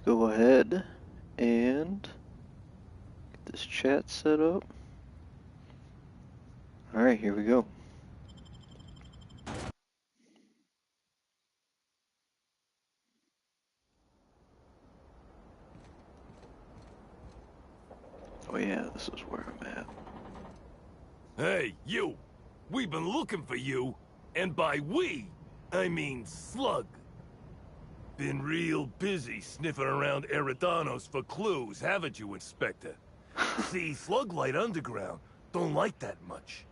go ahead and get this chat set up. Alright, here we go. Oh yeah, this is where I'm at. Hey, you! We've been looking for you, and by we, I mean Slug. Been real busy sniffing around Eridanos for clues, haven't you, Inspector? See, Slug Light Underground don't like that much.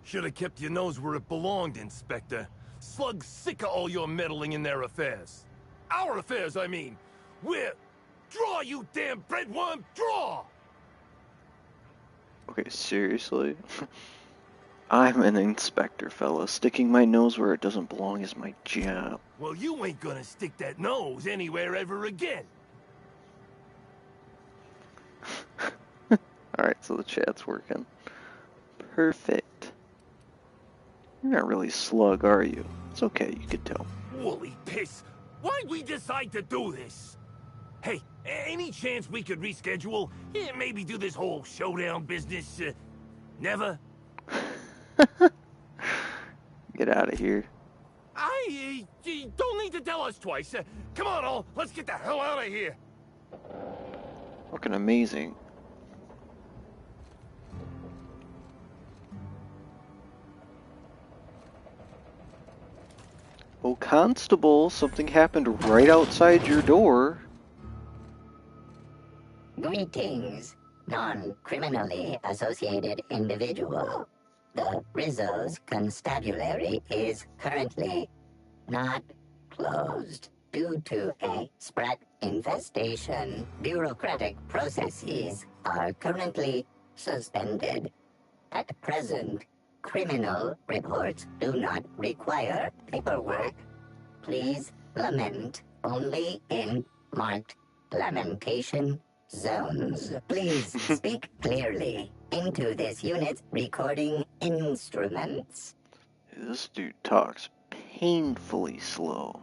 Should've kept your nose where it belonged, Inspector. Slug's sick of all your meddling in their affairs. Our affairs, I mean. We're... Draw, you damn breadworm, draw! Okay, seriously? I'm an inspector, fella. Sticking my nose where it doesn't belong is my job. Well, you ain't gonna stick that nose anywhere ever again. Alright, so the chat's working. Perfect. You're not really Slug, are you? It's okay, you could tell. Woolly piss! Why'd we decide to do this? Hey, any chance we could reschedule? Yeah, maybe do this whole showdown business, never? Get out of here. You don't need to tell us twice. Come on, all, let's get the hell out of here. Looking amazing. Oh, Constable, something happened right outside your door. Greetings, non-criminally associated individual. The Rizzo's constabulary is currently not closed due to a sprat infestation. Bureaucratic processes are currently suspended. At present, criminal reports do not require paperwork. Please lament only in marked lamentation zones. Please speak clearly into this unit's recording instruments. This dude talks painfully slow.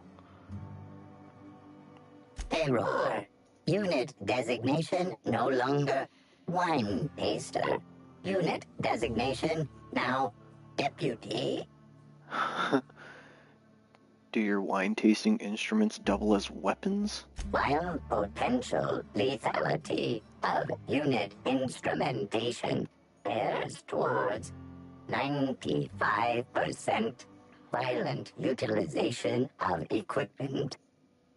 Error. Unit designation no longer wine taster. Unit designation now deputy. Do your wine tasting instruments double as weapons? While potential lethality of unit instrumentation bears towards 95%, violent utilization of equipment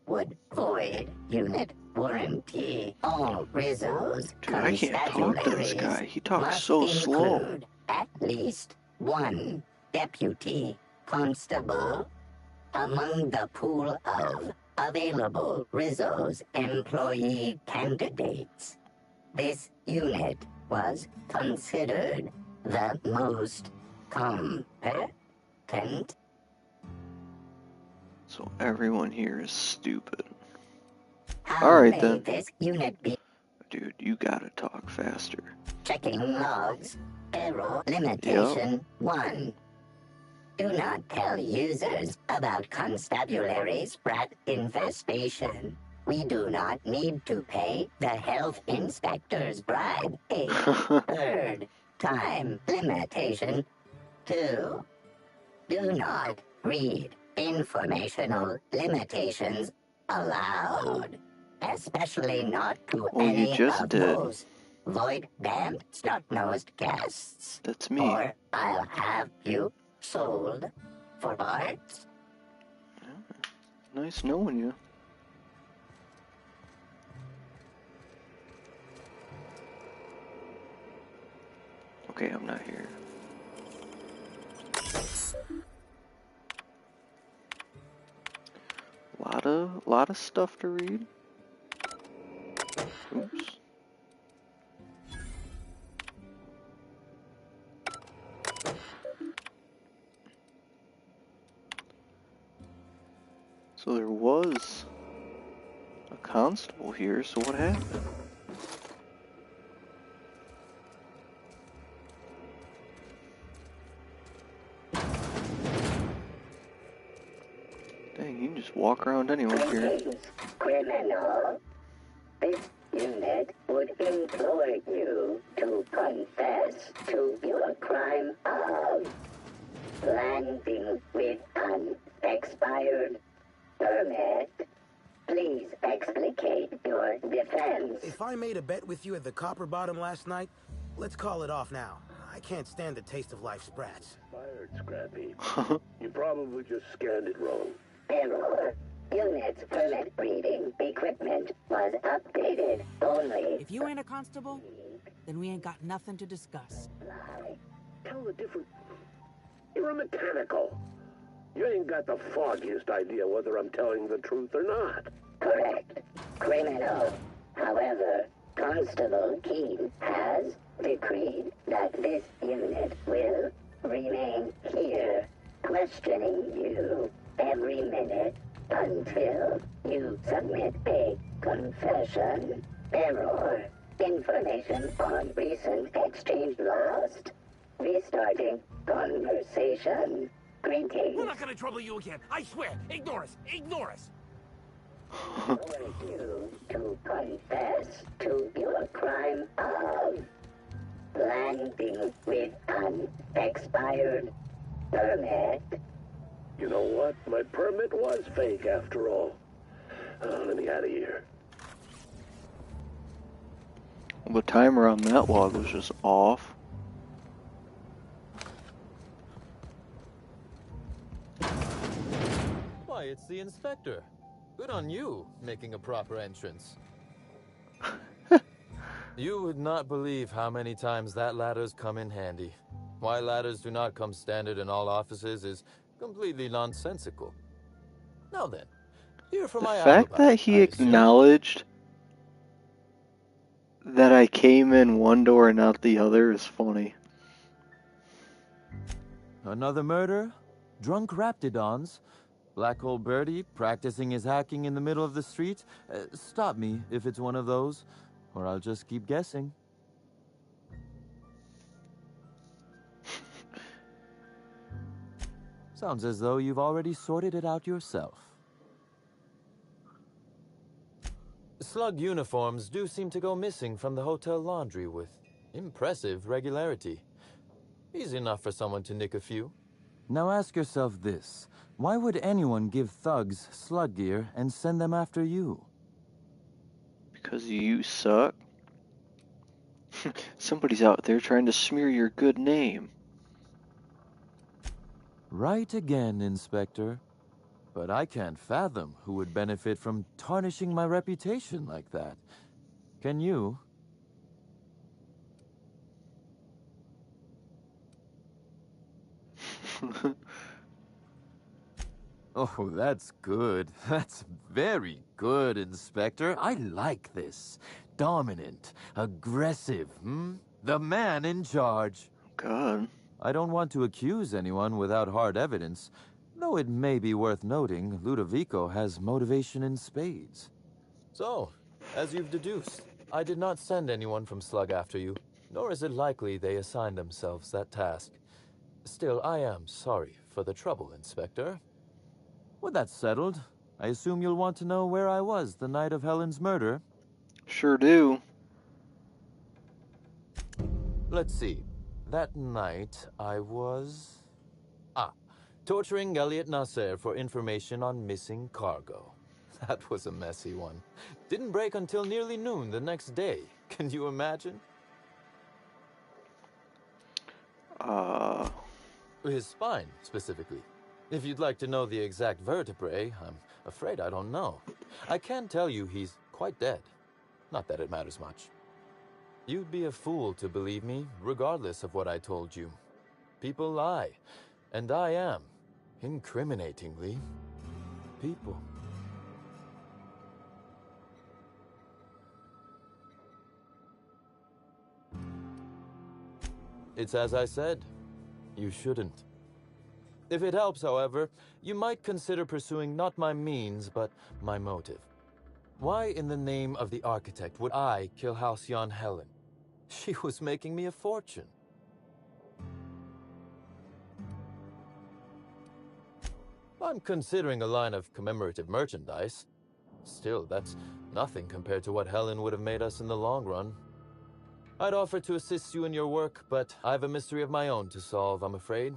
would void unit warranty. All Rizzo's Dude, I can't talk to this guy. He talks so slow. At least one deputy constable among the pool of available Rizzo's employee candidates. This unit was considered the most competent. So everyone here is stupid. How Alright may then. this unit be? Dude, you gotta talk faster. Checking logs. Error limitation 1. Do not tell users about constabulary sprat infestation. We do not need to pay the health inspector's bribe. A third time limitation 2. Do not read informational limitations aloud, especially not to any of those void-damned snot-nosed guests. That's me. Or I'll have you sold for parts. Nice knowing you. Okay, I'm not here. Lot of stuff to read. Oops. So there was a constable here, so what happened? Dang, you can just walk around anywhere here. Greetings, criminal. This unit would implore you to confess to your crime of landing with an expired permit. Please explicate your defense. If I made a bet with you at the Copper Bottom last night, let's call it off now. I can't stand the taste of life sprats. Fired, Scrappy. You probably just scanned it wrong. Error. Unit's permit reading equipment was updated only. If you ain't a constable, then we ain't got nothing to discuss. Tell the difference. You're a mechanical. You ain't got the foggiest idea whether I'm telling the truth or not. Correct. Criminal. However, Constable Keene has decreed that this unit will remain here, questioning you every minute until you submit a confession. Error. Information on recent exchange lost. Restarting conversation. Greetings. We're not gonna trouble you again. I swear. Ignore us. Ignore us. Order you to confess to your crime of landing with an expired permit. You know what? My permit was fake after all. Let me out of here. The timer on that log was just off. Why, it's the inspector. Good on you, making a proper entrance. You would not believe how many times that ladder's come in handy. Why ladders do not come standard in all offices is completely nonsensical. Now then, here for my The fact alibi, that he I assume. acknowledged that I came in one door and not the other is funny. Another murder? Drunk Raptidons? Black Hole Birdie practicing his hacking in the middle of the street? Stop me if it's one of those, or I'll just keep guessing. Sounds as though you've already sorted it out yourself. Slug uniforms do seem to go missing from the hotel laundry with impressive regularity. Easy enough for someone to nick a few. Now ask yourself this. Why would anyone give thugs slug gear and send them after you? Because you suck. Somebody's out there trying to smear your good name. Right again, Inspector. But I can't fathom who would benefit from tarnishing my reputation like that. Can you? Oh, that's good. That's very good, Inspector. I like this. Dominant, aggressive, The man in charge. God. I don't want to accuse anyone without hard evidence, though it may be worth noting Ludovico has motivation in spades. So, as you've deduced, I did not send anyone from Slug after you, nor is it likely they assigned themselves that task. Still, I am sorry for the trouble, Inspector. With that settled, I assume you'll want to know where I was the night of Helen's murder. Sure do. Let's see. That night, I was... torturing Elliot Nasser for information on missing cargo. That was a messy one. Didn't break until nearly noon the next day. Can you imagine? His spine, specifically. If you'd like to know the exact vertebrae, I'm afraid I don't know. I can tell you he's quite dead. Not that it matters much. You'd be a fool to believe me, regardless of what I told you. People lie, and I am, incriminatingly, people. It's as I said. You shouldn't. If it helps, however, you might consider pursuing not my means, but my motive. Why in the name of the architect would I kill Halcyon Helen? She was making me a fortune. I'm considering a line of commemorative merchandise. Still, that's nothing compared to what Helen would have made us in the long run. I'd offer to assist you in your work, but I have a mystery of my own to solve, I'm afraid.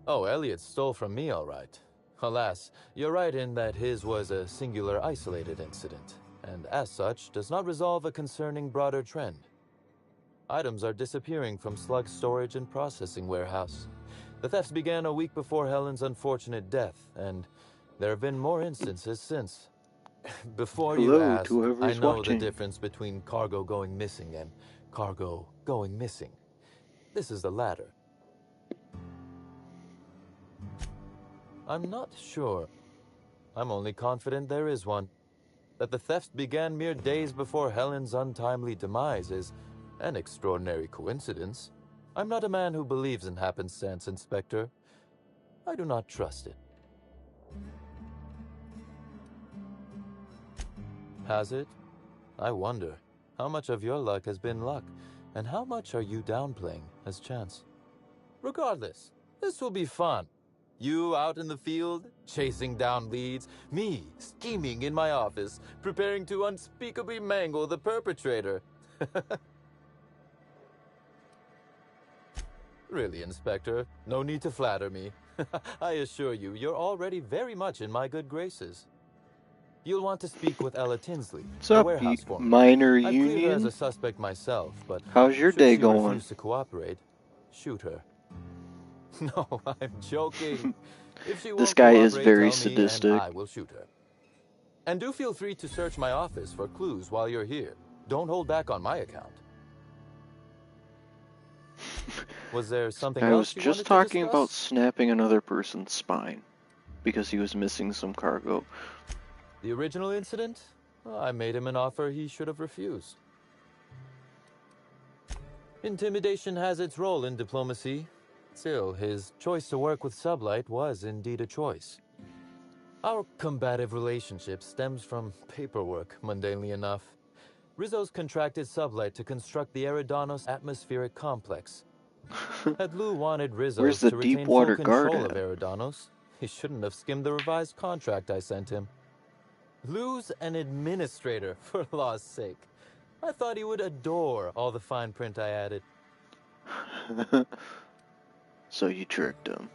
Oh, Elliot stole from me, all right. Alas, you're right in that his was a singular isolated incident, and as such, does not resolve a concerning broader trend. Items are disappearing from Slug's storage and processing warehouse. The thefts began a week before Helen's unfortunate death, and there have been more instances since. Before you Hello ask, to I whoever's know watching. the difference between cargo going missing and cargo going missing. This is the latter. I'm not sure. I'm only confident there is one. That the thefts began mere days before Helen's untimely demise is an extraordinary coincidence. I'm not a man who believes in happenstance, Inspector. I do not trust it. Has it? I wonder. How much of your luck has been luck, and how much are you downplaying as chance? Regardless, this will be fun. You out in the field, chasing down leads, me scheming in my office, preparing to unspeakably mangle the perpetrator. Really, Inspector, no need to flatter me. I assure you, you're already very much in my good graces. You'll want to speak with Ella Tinsley, What's the up, warehouse foreman. minor I've cleared her as a union? suspect myself, but How's your should day she going? refuse to cooperate, shoot her. No, I'm joking. If she This won't guy is cooperate, very tell me and sadistic. I will shoot her. And do feel free to search my office for clues while you're here. Don't hold back on my account. Was there something I was else you just wanted to talking about discuss? snapping another person's spine because he was missing some cargo. The original incident? Well, I made him an offer he should have refused. Intimidation has its role in diplomacy. Still, his choice to work with Sublight was indeed a choice. Our combative relationship stems from paperwork, mundanely enough. Rizzo's contracted Sublight to construct the Eridanos atmospheric complex. Had Lou wanted Rizzo's Where's the to retain full Deepwater Guard control of at? Eridanos, he shouldn't have skimmed the revised contract I sent him. Lou's an administrator, for law's sake. I thought he would adore all the fine print I added. So you tricked him.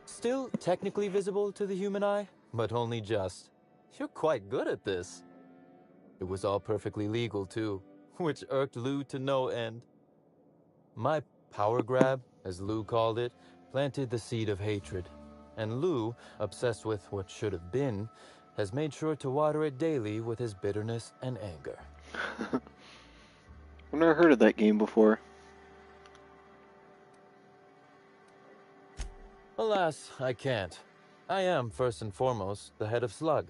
Still technically visible to the human eye, but only just. You're quite good at this. It was all perfectly legal, too, which irked Lou to no end. My power grab, as Lou called it, planted the seed of hatred. And Lou, obsessed with what should have been, has made sure to water it daily with his bitterness and anger. I've never heard of that game before. Alas, I can't. I am, first and foremost, the head of Slug,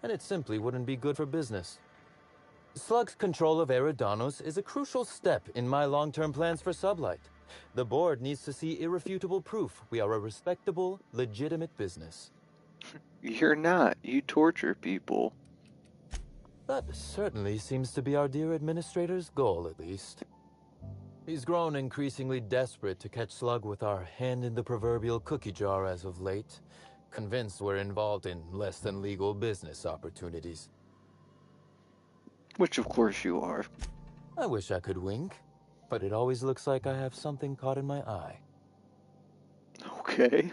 and it simply wouldn't be good for business. Slug's control of Eridanos is a crucial step in my long-term plans for Sublight. The board needs to see irrefutable proof we are a respectable, legitimate business. You're not. You torture people. That certainly seems to be our dear administrator's goal, at least. He's grown increasingly desperate to catch Slug with our hand in the proverbial cookie jar as of late, convinced we're involved in less than legal business opportunities. Which of course you are. I wish I could wink, but it always looks like I have something caught in my eye. Okay.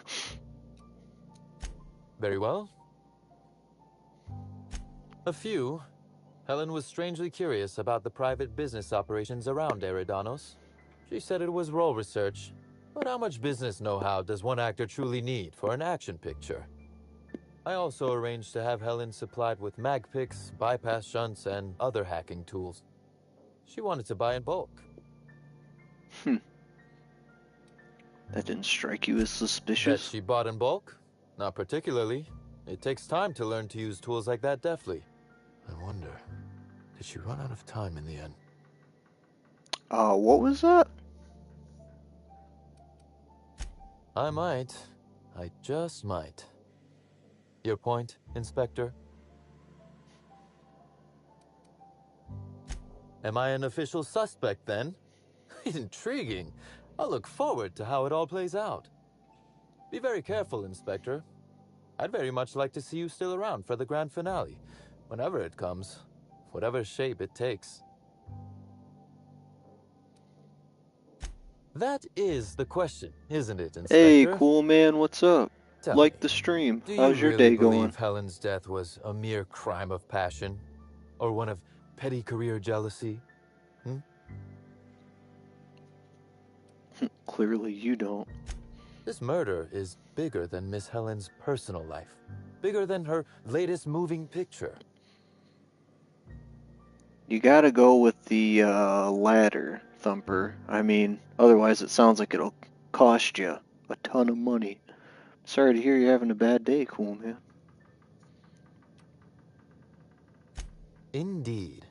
Very well. A few. Helen was strangely curious about the private business operations around Eridanos. She said it was role research, but how much business know-how does one actor truly need for an action picture? I also arranged to have Helen supplied with mag picks, bypass shunts, and other hacking tools. She wanted to buy in bulk. That didn't strike you as That suspicious? she bought in bulk? Not particularly. It takes time to learn to use tools like that deftly. I wonder, did she run out of time in the end? What was that? I might. I just might. Your point, Inspector? Am I an official suspect, then? Intriguing. I'll look forward to how it all plays out. Be very careful, Inspector. I'd very much like to see you still around for the grand finale, whenever it comes, whatever shape it takes. That is the question, isn't it, Inspector? Hey, cool man, what's up? Tell Like me, the stream. do you How's your really day going? believe Helen's death was a mere crime of passion? Or one of petty career jealousy? Clearly you don't. This murder is bigger than Miss Helen's personal life. Bigger than her latest moving picture. You gotta go with the ladder, Thumper. I mean, otherwise it sounds like it'll cost you a ton of money. Sorry to hear you're having a bad day, cool man. Indeed.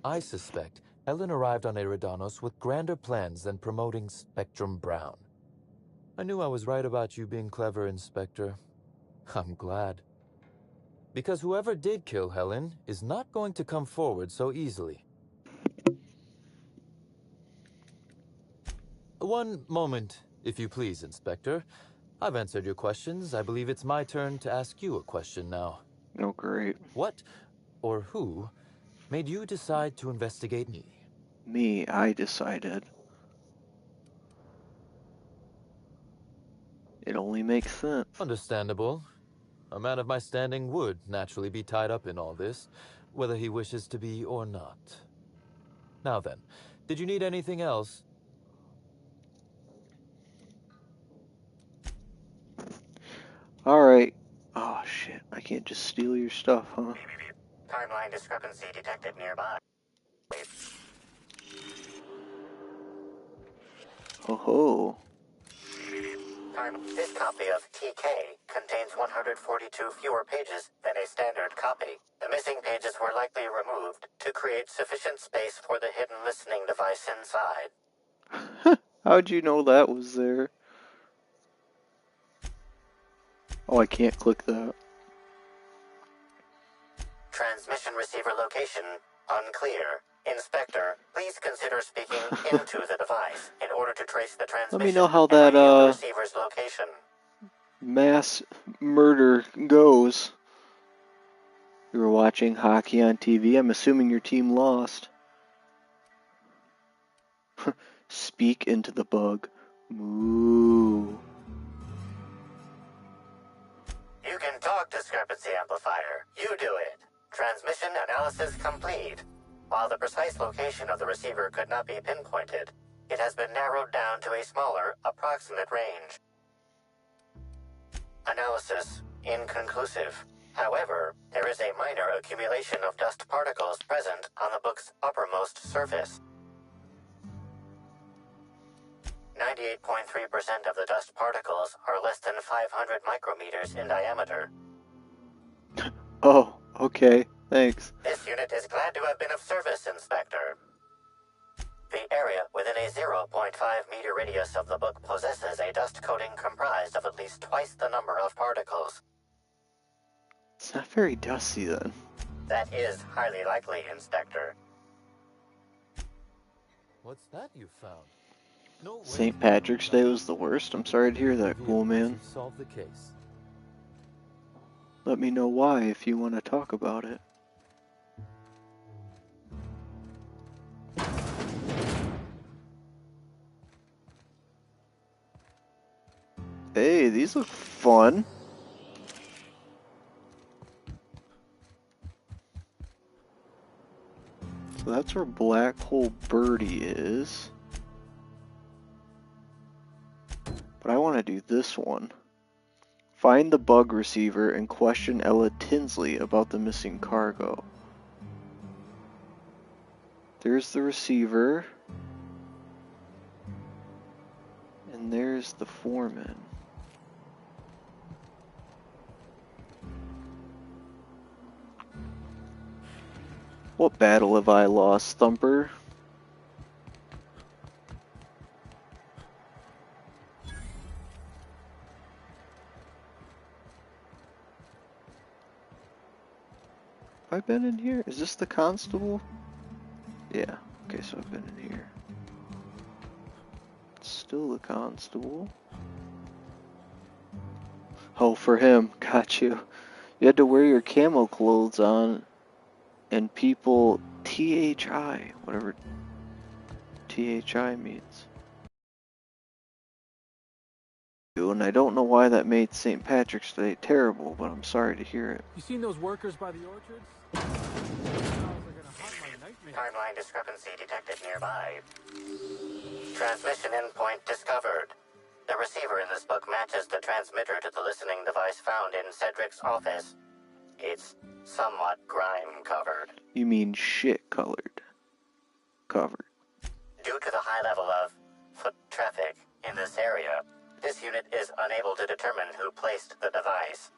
I suspect Helen arrived on Eridanos with grander plans than promoting Spectrum Brown. I knew I was right about you being clever, Inspector. I'm glad. Because whoever did kill Helen is not going to come forward so easily. One moment, if you please, Inspector. I've answered your questions. I believe it's my turn to ask you a question now. Oh, great. What, or who, made you decide to investigate me? Me, I decided. It only makes sense. Understandable. A man of my standing would naturally be tied up in all this, whether he wishes to be or not. Now then, did you need anything else? Alright. Oh, shit. I can't just steal your stuff, huh? Timeline discrepancy detected nearby. Oh ho. This copy of TK contains 142 fewer pages than a standard copy. The missing pages were likely removed to create sufficient space for the hidden listening device inside. How'd you know that was there? Oh, I can't click that. Transmission receiver location unclear. Inspector, please consider speaking into the device in order to trace the transmission. Let me know how and that reveal the receiver's location. mass murder goes. You were watching hockey on TV. I'm assuming your team lost. Speak into the bug. Moo. You can talk, discrepancy amplifier. You do it. Transmission analysis complete. While the precise location of the receiver could not be pinpointed, it has been narrowed down to a smaller, approximate range. Analysis inconclusive. However, there is a minor accumulation of dust particles present on the book's uppermost surface. 98.3% of the dust particles are less than 500 micrometers in diameter. Oh, okay. Thanks. This unit is glad to have been of service, Inspector. The area within a 0.5 meter radius of the book possesses a dust coating comprised of at least twice the number of particles. It's not very dusty then. That is highly likely, Inspector. What's that you found? No way. St. Patrick's Day was the worst. I'm sorry to hear that, cool man. Solve the case. Let me know why if you want to talk about it. Hey, these look fun. So that's where Black Hole Birdie is. But I want to do this one. Find the bug receiver and question Ella Tinsley about the missing cargo. There's the receiver. And there's the foreman. What battle have I lost, Thumper? Have I been in here? Is this the constable? Yeah. Okay, so I've been in here. Still the constable. Oh, for him. Got you. You had to wear your camo clothes on, and people THI, whatever THI means. And I don't know why that made St. Patrick's Day terrible, but I'm sorry to hear it. You seen those workers by the orchards? Timeline discrepancy detected nearby. Transmission endpoint discovered. The receiver in this book matches the transmitter to the listening device found in Cedric's office. It's somewhat grime-covered. You mean shit-colored. Covered. Due to the high level of foot traffic in this area, this unit is unable to determine who placed the device.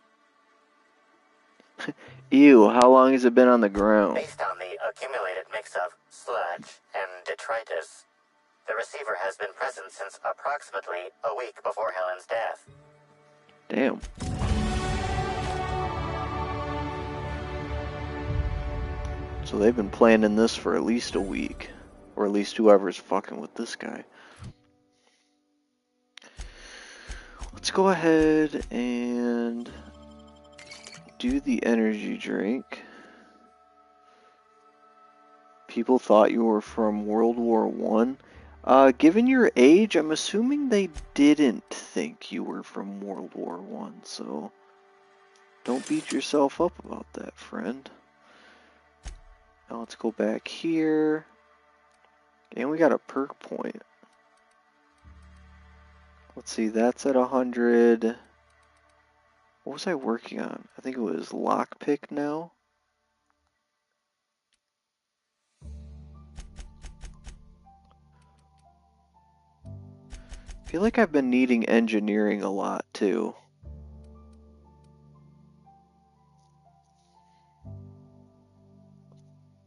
Ew, how long has it been on the ground? Based on the accumulated mix of sludge and detritus, the receiver has been present since approximately a week before Helen's death. Damn. So they've been planning this for at least a week. Or at least whoever's fucking with this guy. Let's go ahead and do the energy drink. People thought you were from World War One. Given your age, I'm assuming they didn't think you were from World War One, so don't beat yourself up about that, friend. Now let's go back here. And we got a perk point. Let's see, that's at 100. What was I working on? I think it was lockpick now. I feel like I've been needing engineering a lot too.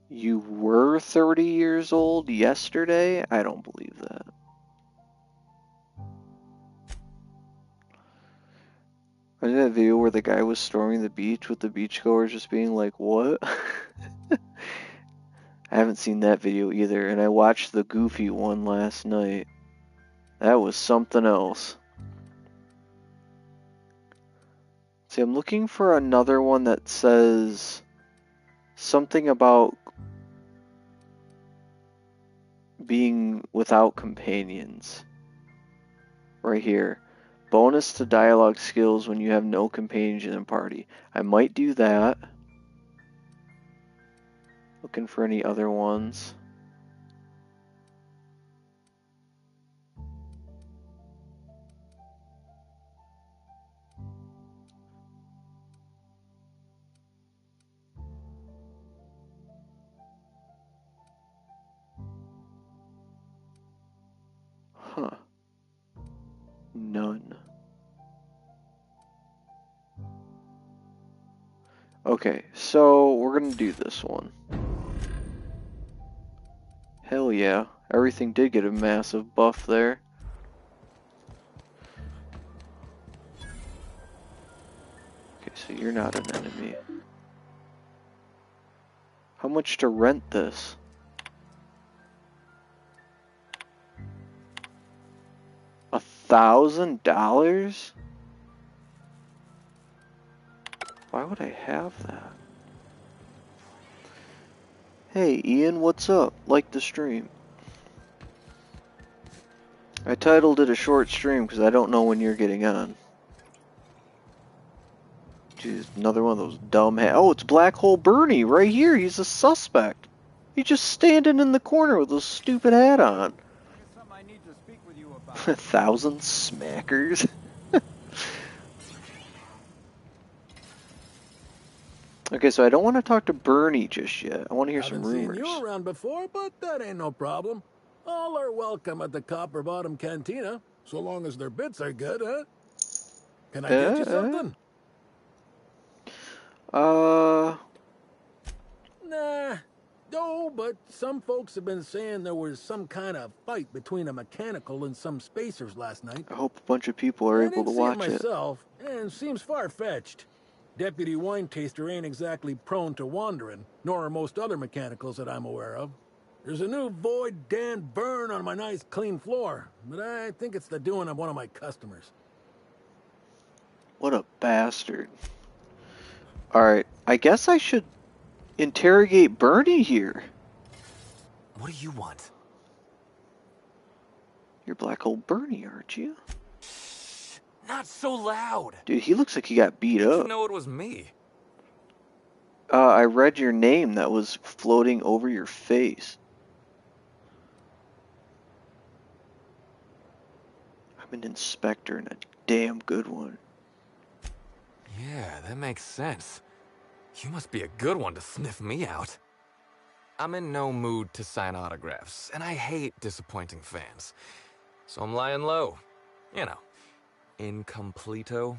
You were 30 years old yesterday? I don't believe that. Remember that video where the guy was storming the beach with the beachgoers just being like, what? I haven't seen that video either, and I watched the Goofy one last night. That was something else. See, I'm looking for another one that says something about being without companions. Right here. Bonus to dialogue skills when you have no companions in the party. I might do that. Looking for any other ones. Huh. None. Okay, so we're gonna do this one. Hell yeah, everything did get a massive buff there. Okay, so you're not an enemy. How much to rent this? $1,000? Why would I have that? Hey Ian, what's up? Like the stream. I titled it a short stream because I don't know when you're getting on. Jeez, another one of those dumb oh, it's Black Hole Bernie right here. He's a suspect. He's just standing in the corner with a stupid hat on. 1,000 smackers. Okay, so I don't want to talk to Bernie just yet. I want to hear some rumors. Haven't seen you around before, but that ain't no problem. All are welcome at the Copper Bottom Cantina, so long as their bits are good, huh? Can I get you something? Nah. No, but some folks have been saying there was some kind of fight between a mechanical and some spacers last night. I hope a bunch of people are able to watch it. I didn't see it myself, and seems far-fetched. Deputy Wine Taster ain't exactly prone to wandering, nor are most other mechanicals that I'm aware of. There's a new Void Dan burn on my nice clean floor, but I think it's the doing of one of my customers. What a bastard. Alright, I guess I should interrogate Bernie here. What do you want? You're Black Hole Bernie, aren't you? Shh, not so loud. Dude, he looks like he got beat How'd up. you know it was me? I read your name that was floating over your face. I'm an inspector and a damn good one. Yeah, that makes sense. You must be a good one to sniff me out. I'm in no mood to sign autographs, and I hate disappointing fans. So I'm lying low. You know, incompleto.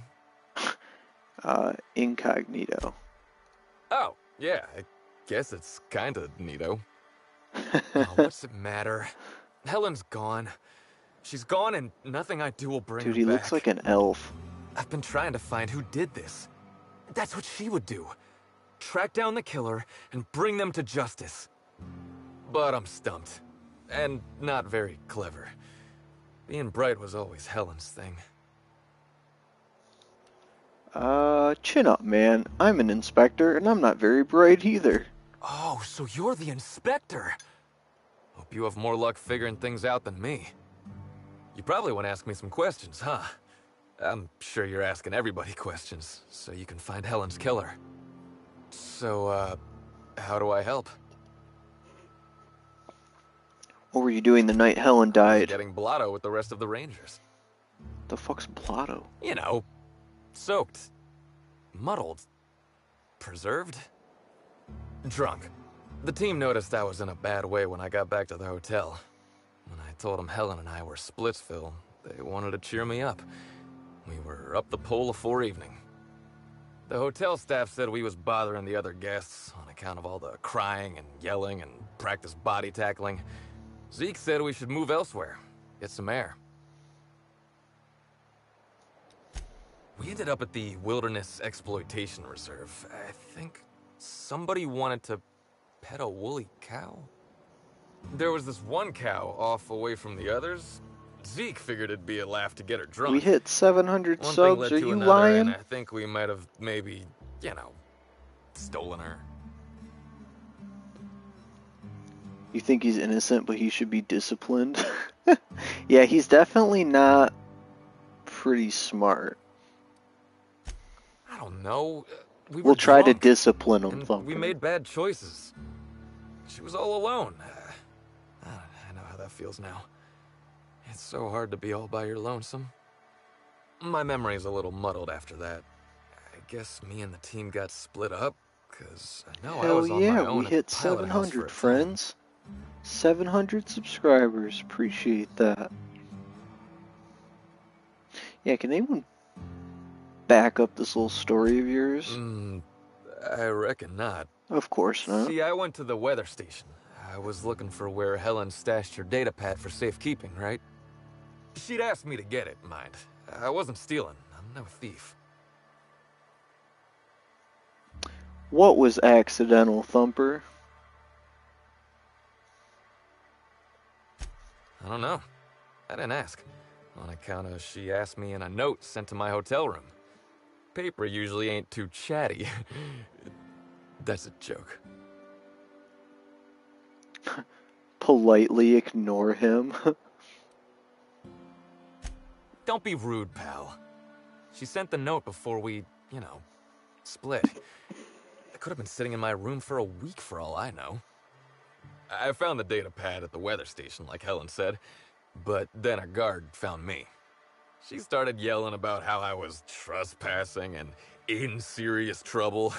Incognito. Oh, yeah, I guess it's kinda neato. Oh, what's it matter? Helen's gone. She's gone and nothing I do will bring Dude, her he back. looks like an elf. I've been trying to find who did this. That's what she would do. Track down the killer and bring them to justice. But I'm stumped. And not very clever. Being bright was always Helen's thing. Chin up, man. I'm an inspector, and I'm not very bright either. Oh, so you're the inspector. Hope you have more luck figuring things out than me. You probably want to ask me some questions, huh? I'm sure you're asking everybody questions, so you can find Helen's killer. So, how do I help? What were you doing the night Helen died? Getting blotto with the rest of the Rangers. The fuck's blotto? You know, soaked, muddled, preserved, drunk. The team noticed I was in a bad way when I got back to the hotel. When I told them Helen and I were Splitsville, they wanted to cheer me up. We were up the pole afore evening. The hotel staff said we was bothering the other guests on account of all the crying and yelling and practice body tackling. Zeke said we should move elsewhere, get some air. We ended up at the Wilderness Exploitation Reserve. I think somebody wanted to pet a woolly cow? There was this one cow off away from the others. Zeke figured it'd be a laugh to get her drunk. We hit 700 One thing subs, led are to you another, lying? and I think we might have maybe, you know, stolen her. You think he's innocent, but he should be disciplined? Yeah, he's definitely not pretty smart. I don't know. We'll were try to drunk, discipline him, and Thumper. we made bad choices. She was all alone. I know how that feels now. It's so hard to be all by your lonesome. My memory's a little muddled after that. I guess me and the team got split up, because I know I was Hell on my yeah, own we at hit the pilot house for 700 a time. friends. 700 subscribers. Appreciate that. Yeah, can anyone back up this little story of yours? I reckon not. Of course not. See, I went to the weather station. I was looking for where Helen stashed her data pad for safekeeping, right? She'd asked me to get it, mind. I wasn't stealing. I'm no thief. What was accidental, Thumper? I don't know. I didn't ask. On account of she asked me in a note sent to my hotel room. Paper usually ain't too chatty. That's a joke. Politely ignore him. Don't be rude, pal. She sent the note before we, you know, split. It could have been sitting in my room for a week for all I know. I found the data pad at the weather station, like Helen said, but then a guard found me. She started yelling about how I was trespassing and in serious trouble.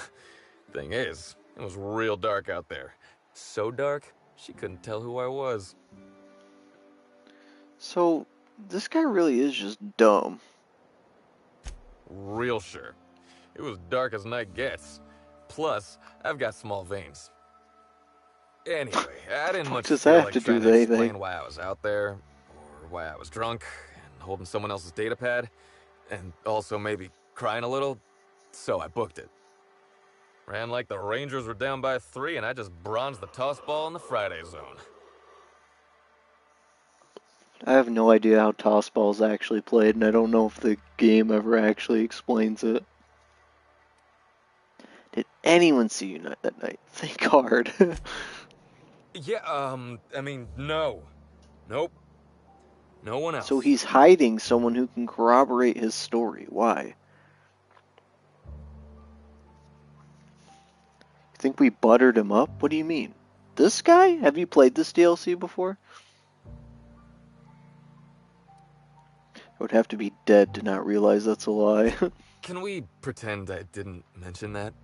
Thing is, it was real dark out there. So dark, she couldn't tell who I was. So, this guy really is just dumb. Real sure. It was dark as night gets. Plus, I've got small veins. Anyway, I didn't much does feel that have like to do trying with to anything? explain why I was out there, or why I was drunk, and holding someone else's data pad, and also maybe crying a little, so I booked it. Ran like the Rangers were down by 3, and I just bronzed the toss ball in the Friday zone. I have no idea how toss ball is actually played, and I don't know if the game ever actually explains it. Did anyone see you that night? Think hard. Yeah, I mean, no. Nope. No one So else. he's hiding someone who can corroborate his story. Why? You think we buttered him up? What do you mean? This guy? Have you played this DLC before? I would have to be dead to not realize that's a lie. Can we pretend I didn't mention that?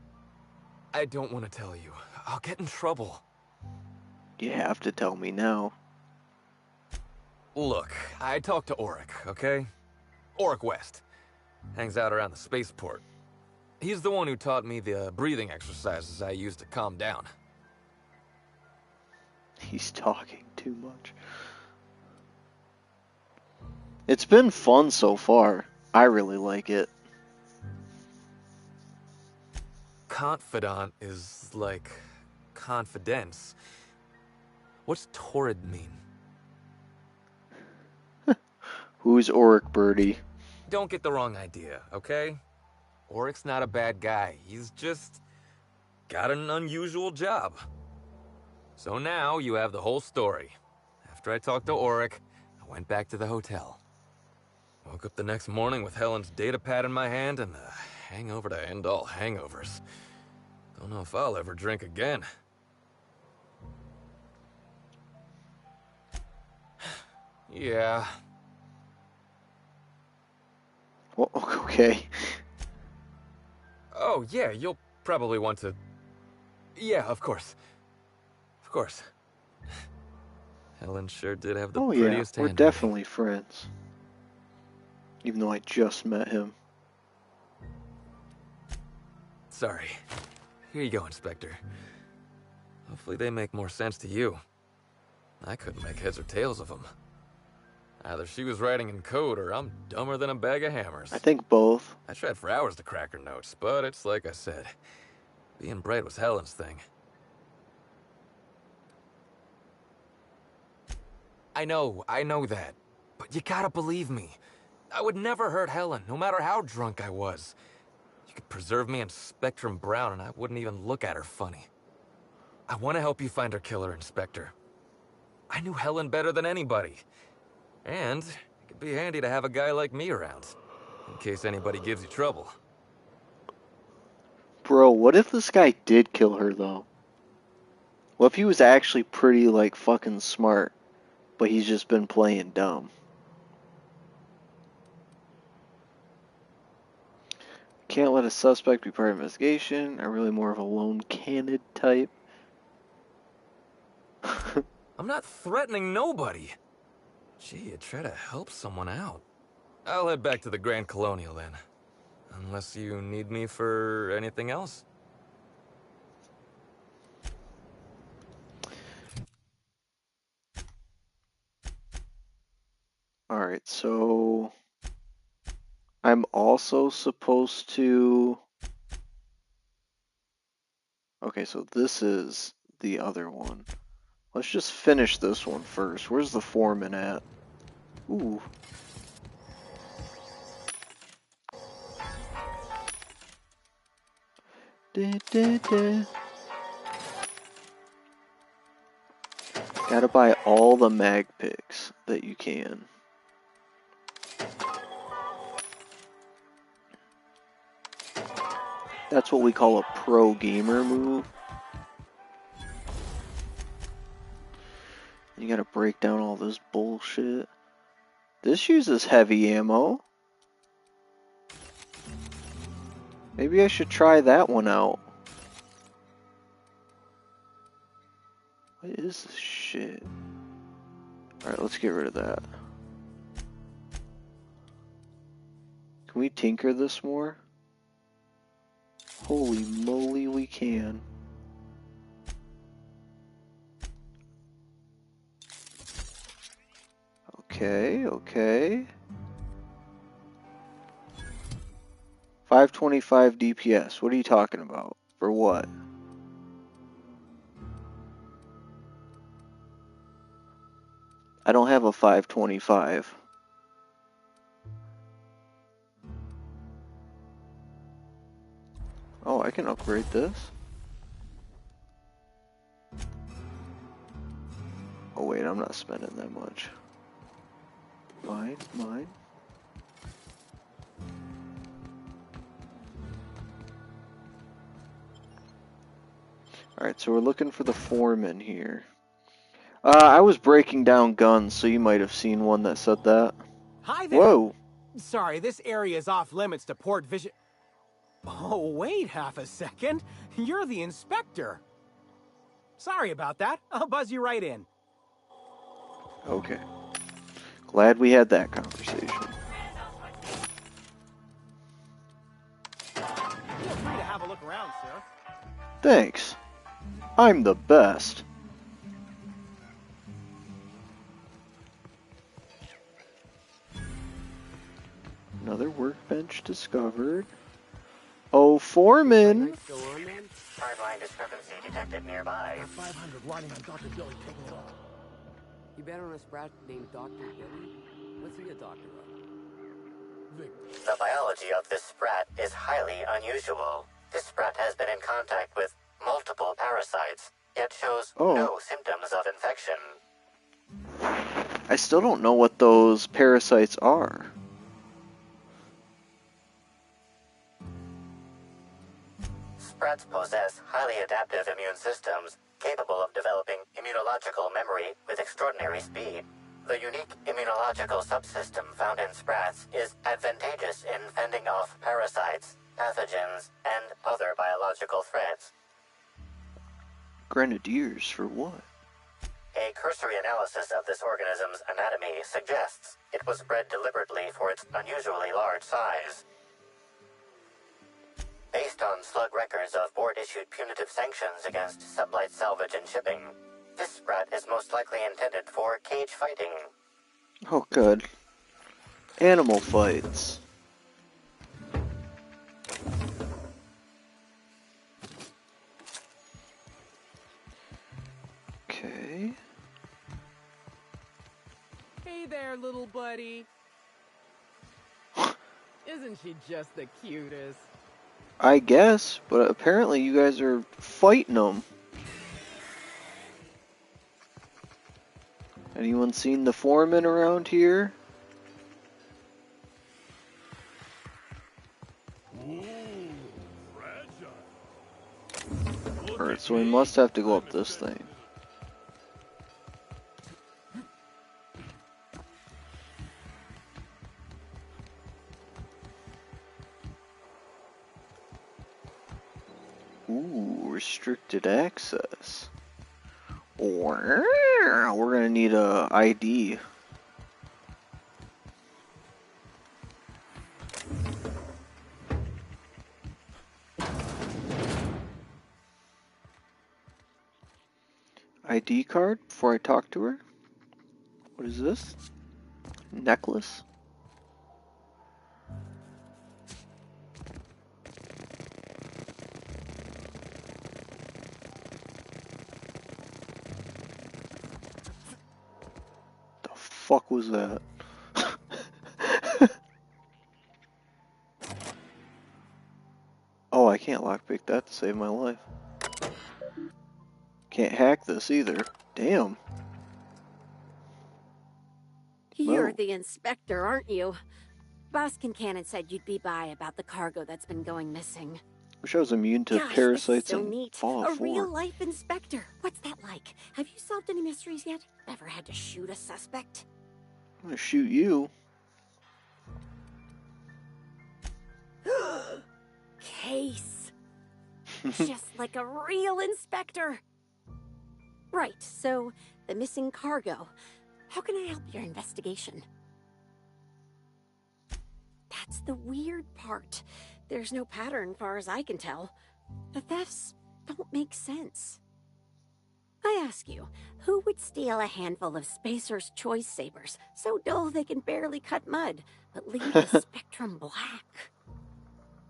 I don't want to tell you. I'll get in trouble. You have to tell me now. Look, I talked to Auric, okay? Auric West. Hangs out around the spaceport. He's the one who taught me the breathing exercises I use to calm down. He's talking too much. It's been fun so far. I really like it. Confidant is like confidence. What's torrid mean? Who's Auric Birdie? Don't get the wrong idea, okay? Auric's not a bad guy. He's just got an unusual job. So now you have the whole story. After I talked to Auric, I went back to the hotel. Woke up the next morning with Helen's data pad in my hand and the hangover to end all hangovers. Don't know if I'll ever drink again. Yeah. Well, okay. Oh, yeah, you'll probably want to... Yeah, of course. Of course. Helen sure did have the prettiest we're handwriting. definitely friends. Even though I just met him. Sorry. Here you go, Inspector. Hopefully they make more sense to you. I couldn't make heads or tails of them. Either she was writing in code or I'm dumber than a bag of hammers. I think both. I tried for hours to crack her notes, but it's like I said. Being bright was Helen's thing. I know that. But you gotta believe me. I would never hurt Helen, no matter how drunk I was. You could preserve me in Spectrum Brown and I wouldn't even look at her funny. I want to help you find her killer, Inspector. I knew Helen better than anybody. And it could be handy to have a guy like me around, in case anybody gives you trouble. Bro, what if this guy did kill her, though? What if he was actually pretty, like, fucking smart, but he's just been playing dumb? Can't let a suspect be part of investigation. I'm really more of a lone candid type. I'm not threatening nobody. Gee, you try to help someone out. I'll head back to the Grand Colonial then. Unless you need me for anything else. Alright, so... I'm also supposed to... Okay, so this is the other one. Let's just finish this one first. Where's the foreman at? Ooh. Gotta buy all the mag picks that you can. That's what we call a pro gamer move. You gotta break down all this bullshit. This uses heavy ammo. Maybe I should try that one out. What is this shit? Alright, let's get rid of that. Can we tinker this more? Holy moly, we can. Okay, okay. 525 DPS. What are you talking about? For what? I don't have a 525. Oh, I can upgrade this. Oh wait, I'm not spending that much. Mine. Alright, so we're looking for the foreman here. I was breaking down guns, so you might have seen one that said that. Hi there. Whoa! Sorry, this area is off limits to port vision. Oh, wait half a second. You're the inspector. Sorry about that. I'll buzz you right in. Okay. Glad we had that conversation. Feel free to have a look around, sir. Thanks. I'm the best. Another workbench discovered. Oh, foreman! Hardline discrepancy detected nearby. 500 riding on Dr. Billy taking it off. You bet on a sprat named Dr. Billy? What's he a doctor of? The biology of this sprat is highly unusual. This sprat has been in contact with multiple parasites, yet shows no symptoms of infection. I still don't know what those parasites are. Sprats possess highly adaptive immune systems, capable of developing immunological memory with extraordinary speed. The unique immunological subsystem found in sprats is advantageous in fending off parasites, pathogens, and other biological threats. Grenadiers for what? A cursory analysis of this organism's anatomy suggests it was bred deliberately for its unusually large size. Based on slug records of board-issued punitive sanctions against sublight salvage and shipping, this sprat is most likely intended for cage fighting. Oh, good. Animal fights. Okay. Hey there, little buddy. Isn't she just the cutest? I guess, but apparently you guys are fighting them. Anyone seen the foreman around here? Alright, so we must have to go up this thing. Ooh, restricted access. We're gonna need a ID. ID card before I talk to her? What is this? Necklace? The fuck was that? Oh, I can't lockpick that to save my life. Can't hack this either. Damn. You're Oh. the inspector, aren't you? Boss Kincannon said you'd be by about the cargo that's been going missing. Wish I was immune to Gosh, parasites this is so and neat. Fallout A 4. real-life inspector. What's that like? Have you solved any mysteries yet? Ever had to shoot a suspect? I'm gonna shoot you. Case. Just like a real inspector. Right, so the missing cargo. How can I help your investigation? That's the weird part. There's no pattern far as I can tell. The thefts don't make sense. I ask you, who would steal a handful of Spacer's Choice Sabers so dull they can barely cut mud, but leave the spectrum black?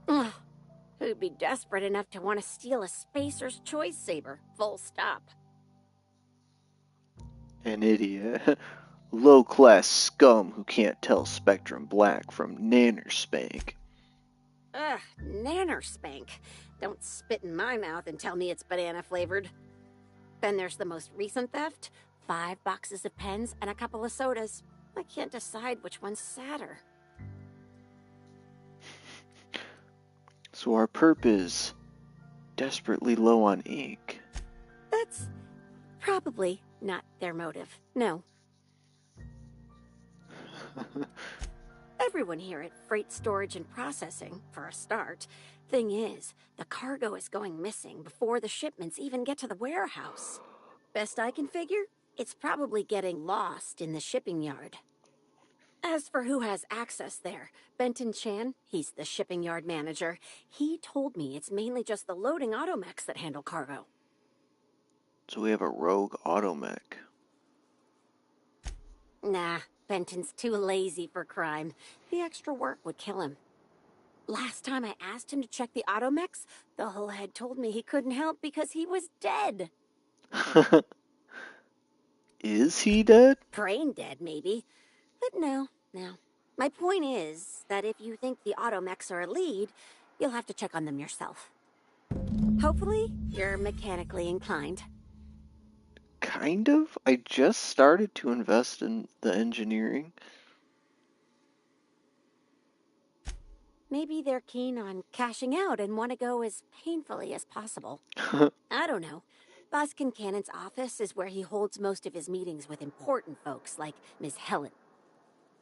Ugh. Who'd be desperate enough to want to steal a Spacer's Choice Saber, full stop? An idiot. low-class scum who can't tell Spectrum Black from Nannerspank. Ugh, Nannerspank. Don't spit in my mouth and tell me it's banana flavored. Then there's the most recent theft. 5 boxes of pens and a couple of sodas. I can't decide which one's sadder. So our perp is desperately low on ink. That's probably not their motive. No. Everyone here at Freight Storage and Processing, for a start. Thing is, the cargo is going missing before the shipments even get to the warehouse. Best I can figure, it's probably getting lost in the shipping yard. As for who has access there, Benton Chan, he's the shipping yard manager, he told me it's mainly just the loading automechs that handle cargo. So we have a rogue automech. Nah, Benton's too lazy for crime. The extra work would kill him. Last time I asked him to check the automechs, the whole head told me he couldn't help because he was dead. Is he dead? Brain dead, maybe. But no. My point is that if you think the automechs are a lead, you'll have to check on them yourself. Hopefully, you're mechanically inclined. Kind of. I just started to invest in the engineering. Maybe they're keen on cashing out and want to go as painfully as possible. I don't know. Boss Kincannon's office is where he holds most of his meetings with important folks like Miss Helen.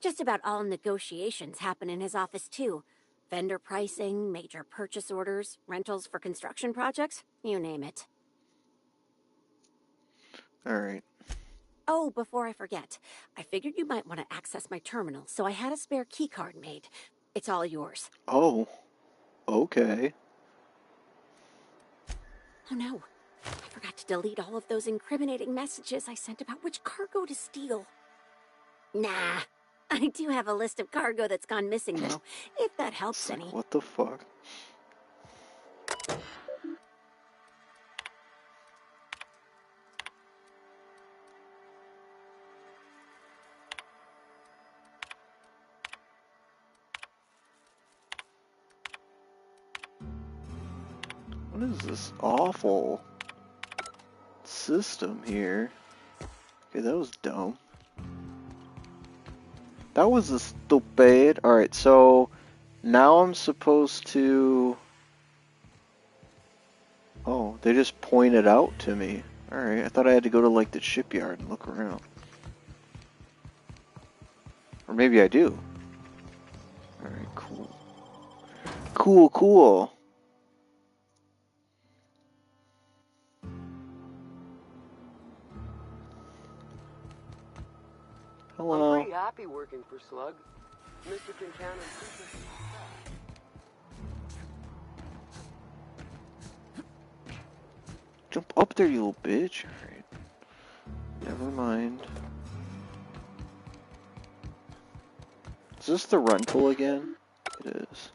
Just about all negotiations happen in his office too. Vendor pricing, major purchase orders, rentals for construction projects, you name it. Alright. Oh, before I forget, I figured you might want to access my terminal, so I had a spare keycard made. It's all yours. Oh, okay. Oh no, I forgot to delete all of those incriminating messages I sent about which cargo to steal. Nah, I do have a list of cargo that's gone missing though, if that helps any. What the fuck? What is this awful system here? Okay, that was dumb. That was a stupid. Alright, so now I'm supposed to... Oh, they just pointed out to me. Alright, I thought I had to go to like the shipyard and look around. Or maybe I do. Alright, cool. Cool. Hello. I'm pretty happy working for Slug. Mr. Quintana. Jump up there, you little bitch. Alright. Never mind. Is this the rental again? It is.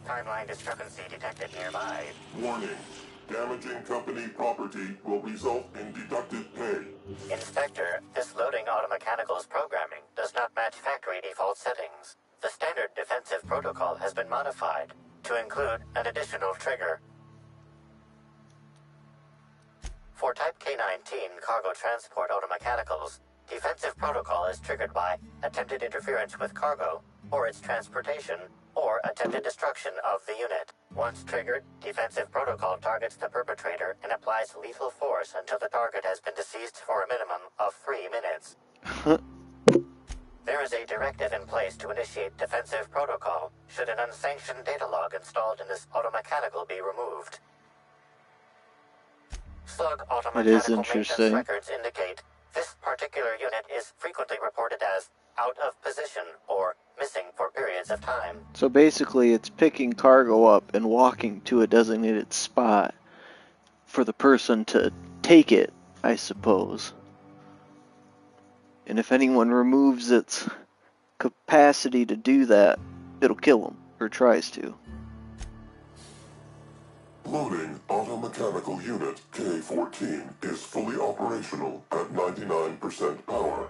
Timeline discrepancy detected nearby. Warning. Damaging company property will result in deducted pay. Inspector, this loading automechanicals programming does not match factory default settings. The standard defensive protocol has been modified to include an additional trigger. For Type K-19 cargo transport automechanicals, defensive protocol is triggered by attempted interference with cargo, or its transportation, or attempted destruction of the unit. Once triggered, defensive protocol targets the perpetrator and applies lethal force until the target has been deceased for a minimum of 3 minutes. There is a directive in place to initiate defensive protocol should an unsanctioned data log installed in this automechanical be removed. Slug automechanical maintenance records indicate this particular unit is frequently reported as out of position or missing for periods of time. So basically it's picking cargo up and walking to a designated spot for the person to take it, I suppose. And if anyone removes its capacity to do that, it'll kill him, or tries to. Loading automechanical unit K-14 is fully operational at 99% power.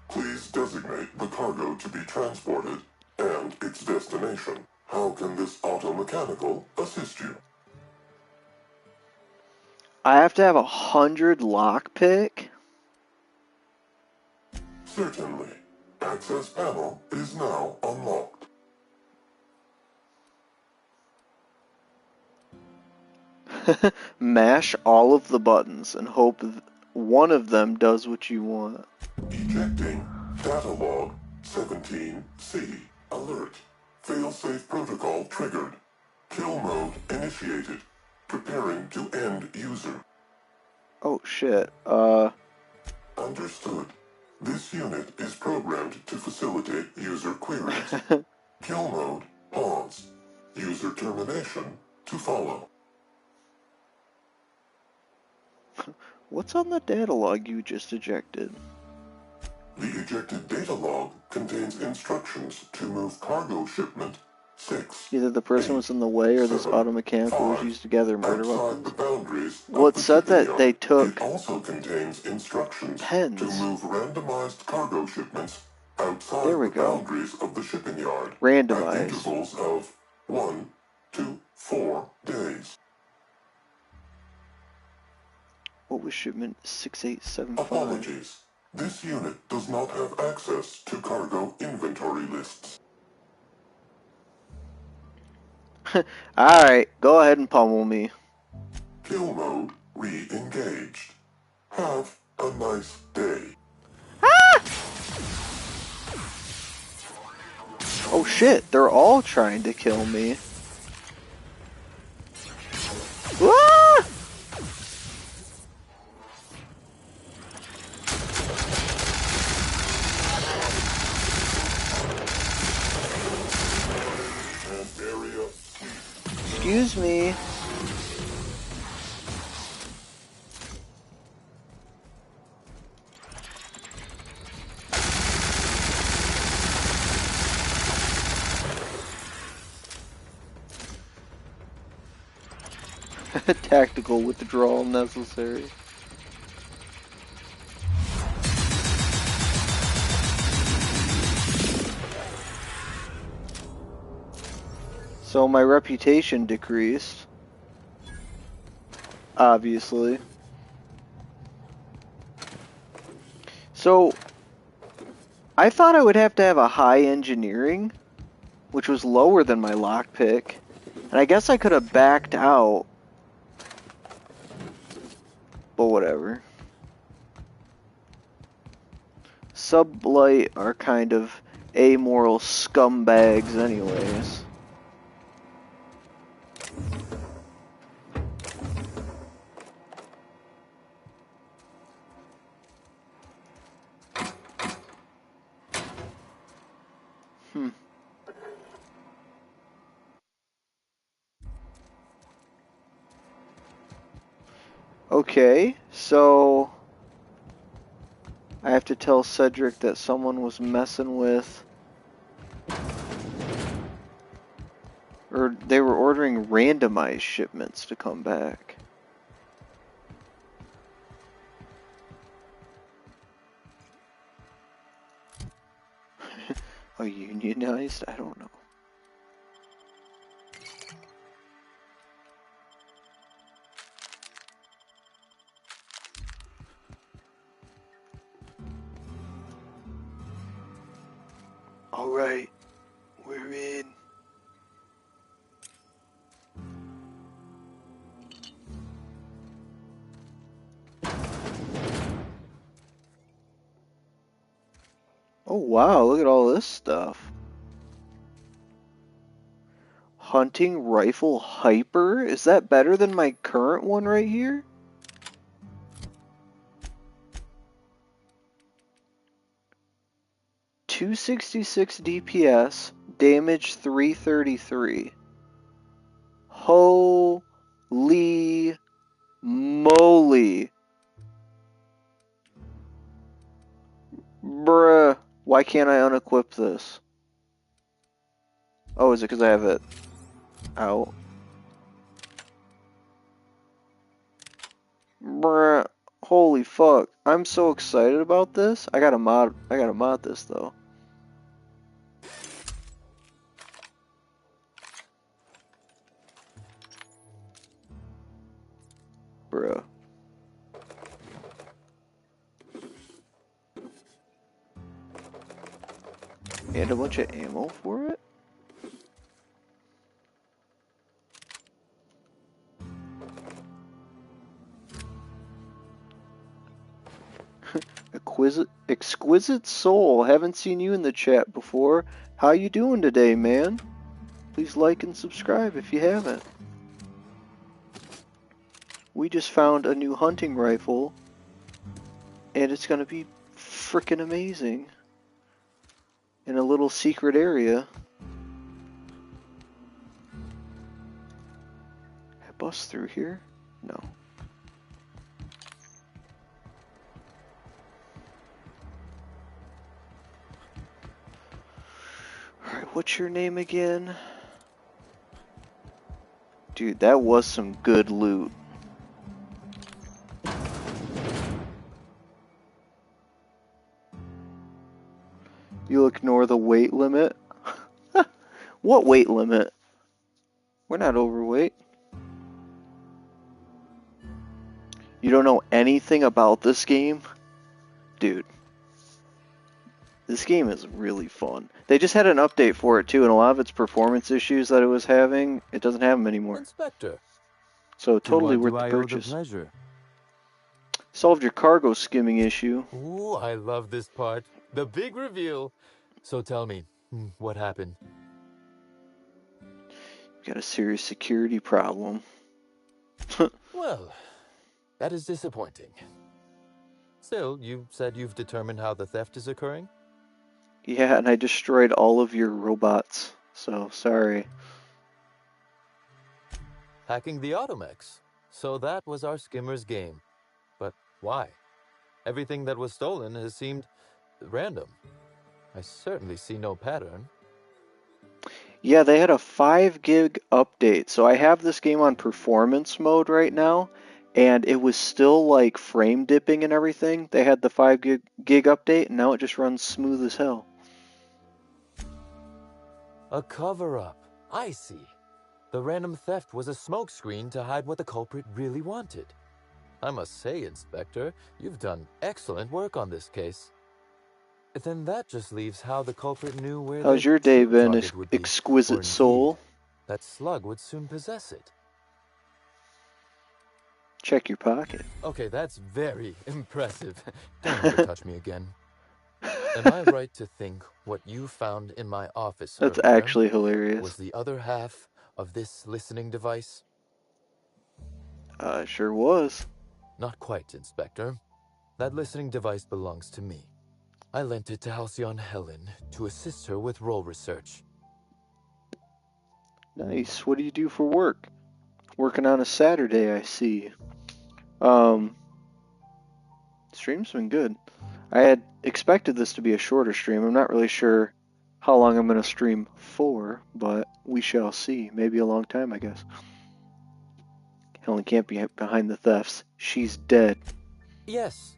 Please designate the cargo to be transported and its destination. How can this automechanical assist you? I have to have 100 lockpick? Certainly. Access panel is now unlocked. Mash all of the buttons and hope one of them does what you want. Ejecting data log 17C. Alert. Failsafe protocol triggered. Kill mode initiated. Preparing to end user. Oh shit, Understood. This unit is programmed to facilitate user queries. Kill mode pause. User termination to follow. What's on the data log you just ejected? The ejected data log contains instructions to move cargo shipment 6. Either the person was in the way or this 7, automechanical was 5, used to gather murder outside weapons. the boundaries Well, of it the said shipping that yard. they took It also contains instructions pens. to move randomized cargo shipments outside There we the go. boundaries of the shipping yard at Randomized. intervals of 1 to 4 days. What was shipment 6875? Apologies. This unit does not have access to cargo inventory lists. Alright, go ahead and pummel me. Kill mode re-engaged. Have a nice day. Oh shit, they're all trying to kill me. Ah! Excuse me. Tactical withdrawal necessary. So my reputation decreased. Obviously. So I thought I would have to have a high engineering, which was lower than my lockpick. And I guess I could have backed out. But whatever. Sublight are kind of amoral scumbags anyways. Okay, so I have to tell Cedric that someone was messing with, or they were ordering randomized shipments to come back. Oh, unionized? I don't know. Alright, we're in. Oh wow, look at all this stuff. Hunting rifle hyper? Is that better than my current one right here? .266 DPS, damage 333. Holy moly. Bruh. Why Why can't I unequip this? Oh, is it because I have it out? Bruh. Holy fuck. I'm so excited about this. I gotta mod this though. Bruh. And a bunch of ammo for it? Exquisite soul. Haven't seen you in the chat before. How you doing today, man? Please like and subscribe if you haven't. We just found a new hunting rifle, and it's gonna be freaking amazing. In a little secret area. I bust through here? No. Alright, what's your name again? Dude, that was some good loot. You'll ignore the weight limit? What weight limit? We're not overweight. You don't know anything about this game? Dude. This game is really fun. They just had an update for it too, and a lot of its performance issues that it was having, it doesn't have them anymore. Inspector. So totally worth the purchase. Solved your cargo skimming issue. Ooh, I love this part. The big reveal. So tell me, what happened? Got a serious security problem. Well, that is disappointing. Still, you said you've determined how the theft is occurring? Yeah, and I destroyed all of your robots. So, sorry. Hacking the Automex. So that was our skimmer's game. But why? Everything that was stolen has seemed random. I certainly see no pattern. Yeah, they had a 5 gig update. So I have this game on performance mode right now, and it was still like frame dipping and everything. They had the 5 gig update, and now it just runs smooth as hell. A cover-up. I see. The random theft was a smokescreen to hide what the culprit really wanted. I must say, Inspector, you've done excellent work on this case. Then that just leaves how the culprit knew where How's your day been, exquisite soul? That slug would soon possess it. Check your pocket. Okay, that's very impressive. Don't ever touch me again. Am I right to think what you found in my office That's earlier actually hilarious. was the other half of this listening device? Sure was. Not quite, Inspector. That listening device belongs to me. I lent it to Halcyon Helen to assist her with role research. Nice. What do you do for work? Working on a Saturday, I see. Stream's been good. I had expected this to be a shorter stream. I'm not really sure how long I'm going to stream for, but we shall see. Maybe a long time, I guess. Helen can't be behind the thefts. She's dead. Yes,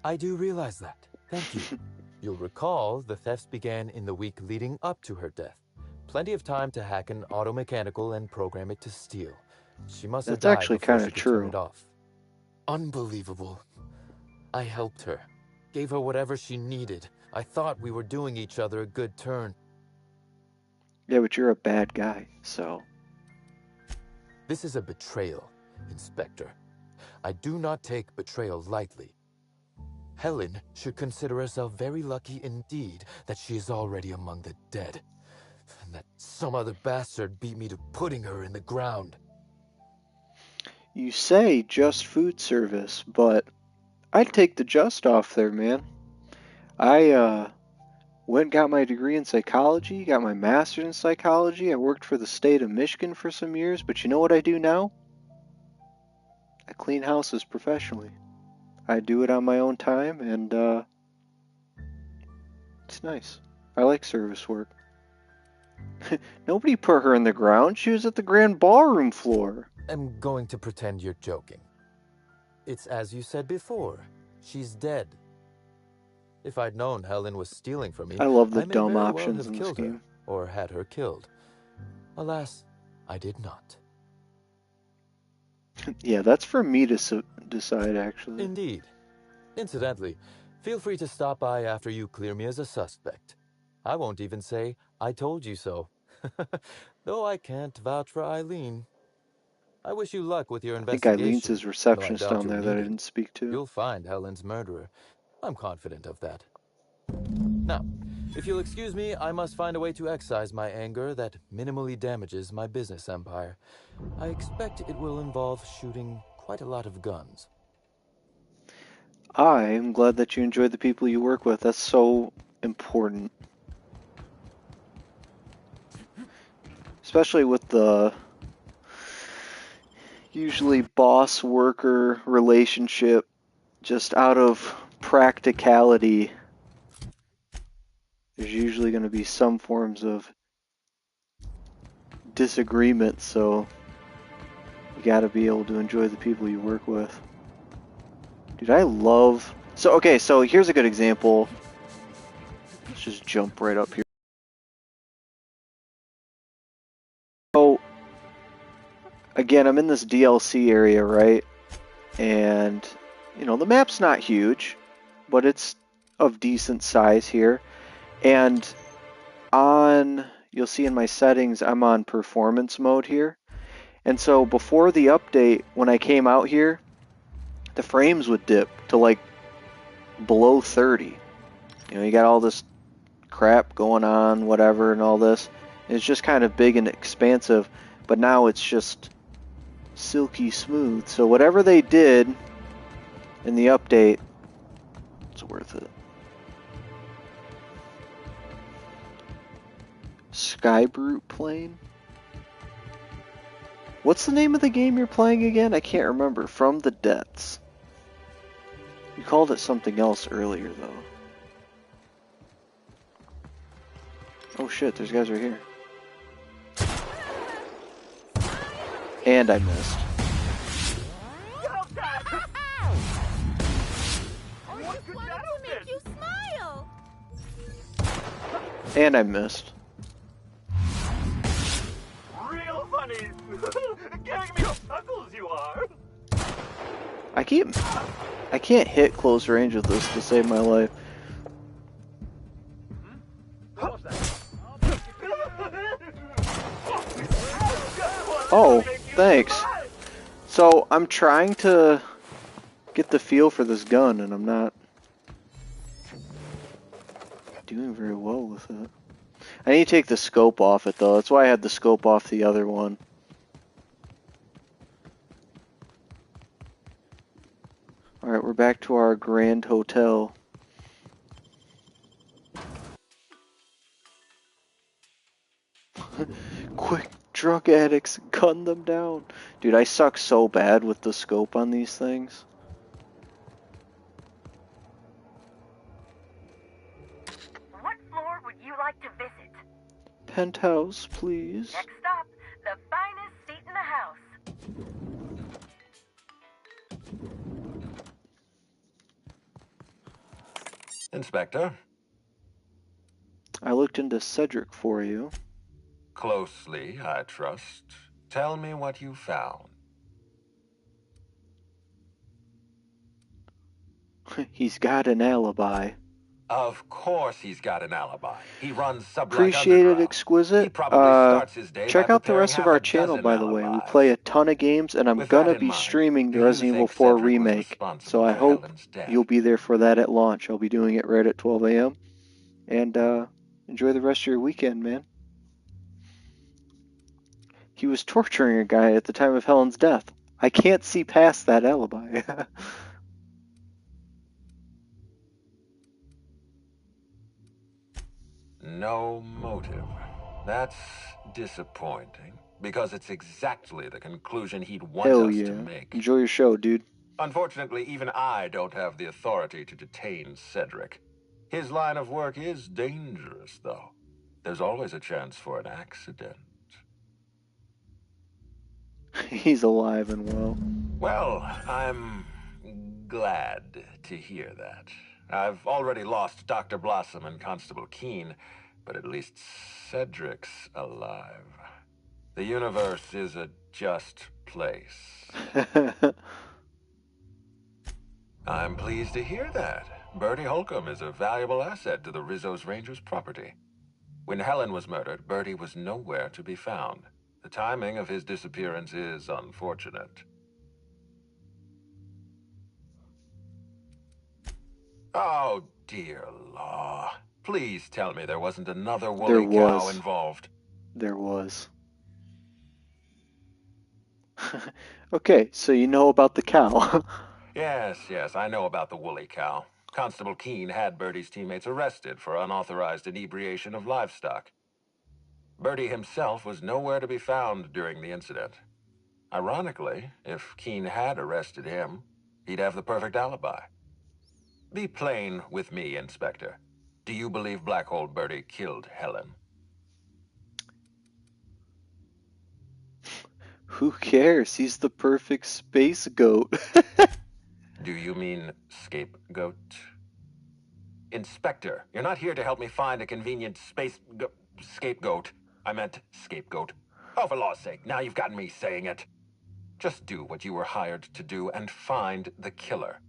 I do realize that. Thank you. You'll recall the thefts began in the week leading up to her death. Plenty of time to hack an auto-mechanical and program it to steal. She must have died actually before kind she of could true. turn it off. Unbelievable. I helped her. Gave her whatever she needed. I thought we were doing each other a good turn. Yeah, but you're a bad guy, so... This is a betrayal, Inspector. I do not take betrayal lightly. Helen should consider herself very lucky indeed that she is already among the dead, and that some other bastard beat me to putting her in the ground. You say just food service, but I'd take the just off there, man. I went and got my degree in psychology, got my master's in psychology. I worked for the state of Michigan for some years, but you know what I do now? I clean houses professionally. I do it on my own time, and It's nice. I like service work. Nobody put her in the ground. She was at the grand ballroom floor. I'm going to pretend you're joking. It's as you said before. She's dead. If I'd known Helen was stealing from me, I love the I may dumb very well options have in this killed her, game. or had her killed. Alas, I did not. Yeah, that's for me to decide, actually. Indeed. Incidentally, feel free to stop by after you clear me as a suspect. I won't even say, I told you so. Though I can't vouch for Eileen. I wish you luck with your I think Eileen's investigation. his Though I receptionist doubt down you'll there that I need it. didn't speak to. You'll find Helen's murderer. I'm confident of that. Now, if you'll excuse me, I must find a way to excise my anger that minimally damages my business empire. I expect it will involve shooting quite a lot of guns. I am glad that you enjoy the people you work with. That's so important. Especially with the usually boss-worker relationship, just out of practicality, there's usually going to be some forms of disagreement, so you got to be able to enjoy the people you work with. Dude, I love... So here's a good example. Let's just jump right up here. So, again, I'm in this DLC area, right? And, the map's not huge, but it's of decent size here. And you'll see in my settings, I'm on performance mode here. And so before the update, when I came out here, the frames would dip to like below 30. You got all this crap going on, whatever, and all this. And it's just kind of big and expansive, but now it's just silky smooth. So whatever they did in the update, it's worth it. Skybrute plane? What's the name of the game you're playing again? I can't remember. From the Depths. You called it something else earlier, though. Oh shit, there's guys right here. And I missed. Make you smile. And I missed. Real funny. Giving me chuckles you are. I can't hit close range with this to save my life. Oh, thanks. So, I'm trying to get the feel for this gun, and I'm not doing very well with it. I need to take the scope off it, though. That's why I had the scope off the other one. Alright, we're back to our grand hotel. Quick, drug addicts, gun them down. Dude, I suck so bad with the scope on these things. What floor would you like to visit? Penthouse, please. Next stop, the finest seat in the house. Inspector? I looked into Cedric for you. Closely, I trust. Tell me what you found. He's got an alibi. Of course he's got an alibi. He runs Sublight Appreciate it, Exquisite. He probably starts his day Check by out the preparing rest of half our a channel, dozen by the way. We alibis. play a ton of games, and I'm With gonna that in be mind, streaming the do you Resident Evil think 4 Cedric was remake. responsible So I for hope Helen's death? you'll be there for that at launch. I'll be doing it right at 12 a.m. And enjoy the rest of your weekend, man. He was torturing a guy at the time of Helen's death. I can't see past that alibi. No motive. That's disappointing, because it's exactly the conclusion he'd want Hell us yeah. to make. Enjoy your show, dude. Unfortunately, even I don't have the authority to detain Cedric. His line of work is dangerous, though. There's always a chance for an accident. He's alive and well. Well, I'm glad to hear that. I've already lost Dr. Blossom and Constable Keene, but at least Cedric's alive. The universe is a just place. I'm pleased to hear that. Bertie Holcomb is a valuable asset to the Rizzo's Rangers property. When Helen was murdered, Bertie was nowhere to be found. The timing of his disappearance is unfortunate. Oh, dear law. Please tell me there wasn't another woolly cow involved. There was. Okay, so you know about the cow. Yes, I know about the woolly cow. Constable Keene had Bertie's teammates arrested for unauthorized inebriation of livestock. Bertie himself was nowhere to be found during the incident. Ironically, if Keene had arrested him, he'd have the perfect alibi. Be plain with me, Inspector. Do you believe Black Hole Bertie killed Helen? Who cares? He's the perfect space goat. Do you mean scapegoat? Inspector, you're not here to help me find a convenient scapegoat. I meant scapegoat. Oh, for law's sake, now you've gotten me saying it. Just do what you were hired to do and find the killer.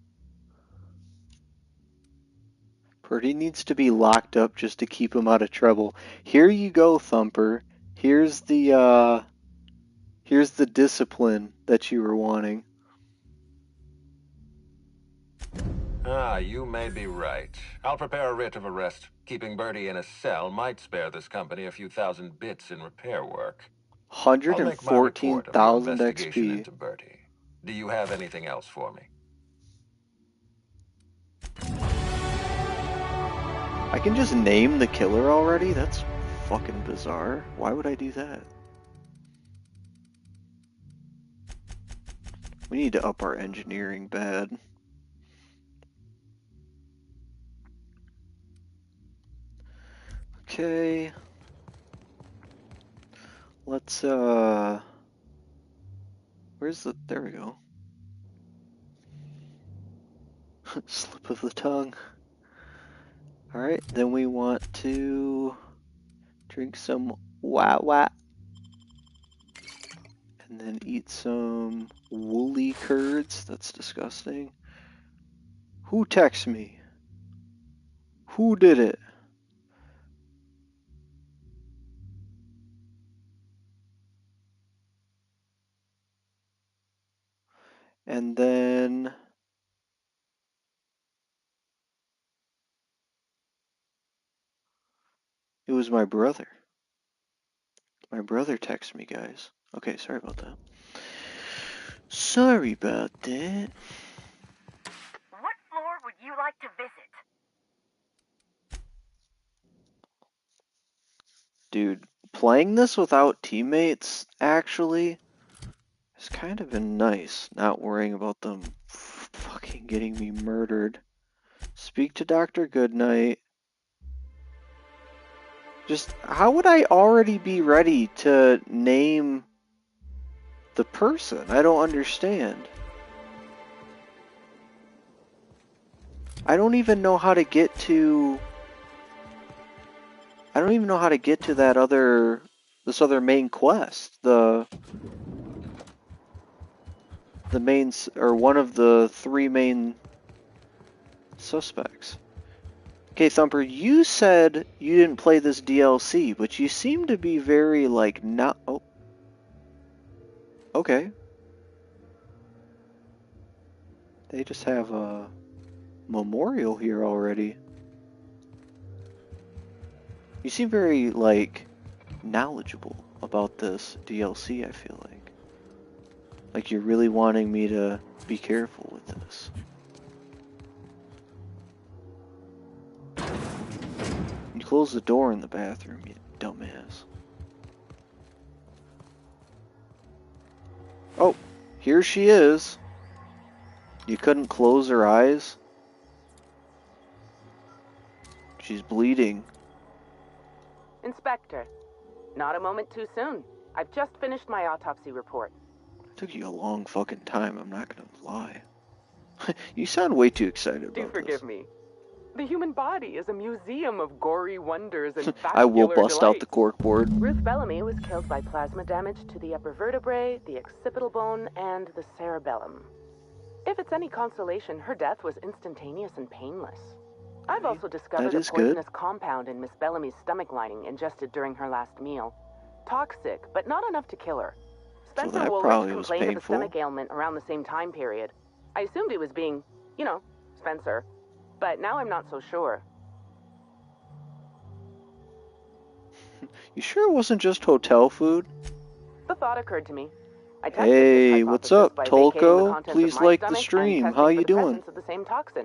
Bertie needs to be locked up just to keep him out of trouble. Here you go, Thumper. Here's the discipline that you were wanting. You may be right. I'll prepare a writ of arrest. Keeping Bertie in a cell might spare this company a few thousand bits in repair work. I'll make my report of your 114,000 investigation XP. into Bertie. Do you have anything else for me? I can just name the killer already? That's fucking bizarre. Why would I do that? We need to up our engineering bad. Okay. Let's, where's the, there we go. Slip of the tongue. Alright, then we want to drink some wah. And then eat some woolly curds. That's disgusting. Who texted me? Who did it? And then it was my brother. My brother texted me, guys. Okay, sorry about that. Sorry about that. What floor would you like to visit? Dude, playing this without teammates, actually, has kind of been nice. Not worrying about them fucking getting me murdered. Speak to Dr. Goodnight. Just, how would I already be ready to name the person? I don't understand. I don't even know how to get to... I don't even know how to get to that other... this other main quest. The main... or one of the 3 main suspects. Okay, Thumper, you said you didn't play this DLC, but you seem to be very, like, not... Oh. Okay. They just have a memorial here already. You seem very, like, knowledgeable about this DLC, I feel like. Like you're really wanting me to be careful with this. You close the door in the bathroom, you dumbass. Oh, here she is. You couldn't close her eyes? She's bleeding. Inspector, not a moment too soon. I've just finished my autopsy report. Took you a long fucking time, I'm not gonna lie. You sound way too excited about Do forgive me. The human body is a museum of gory wonders and vascular I will bust out the delights. corkboard. Ruth Bellamy was killed by plasma damage to the upper vertebrae, the occipital bone, and the cerebellum. If it's any consolation, her death was instantaneous and painless. I've also discovered a poisonous compound in Miss Bellamy's stomach lining ingested during her last meal. Toxic, but not enough to kill her. Spencer Woolrich complained of a stomach ailment around the same time period. I assumed he was being, you know, Spencer. But now I'm not so sure. You sure it wasn't just hotel food? The thought occurred to me. Hey, what's up, Tolko? Please like the stream. How you doing?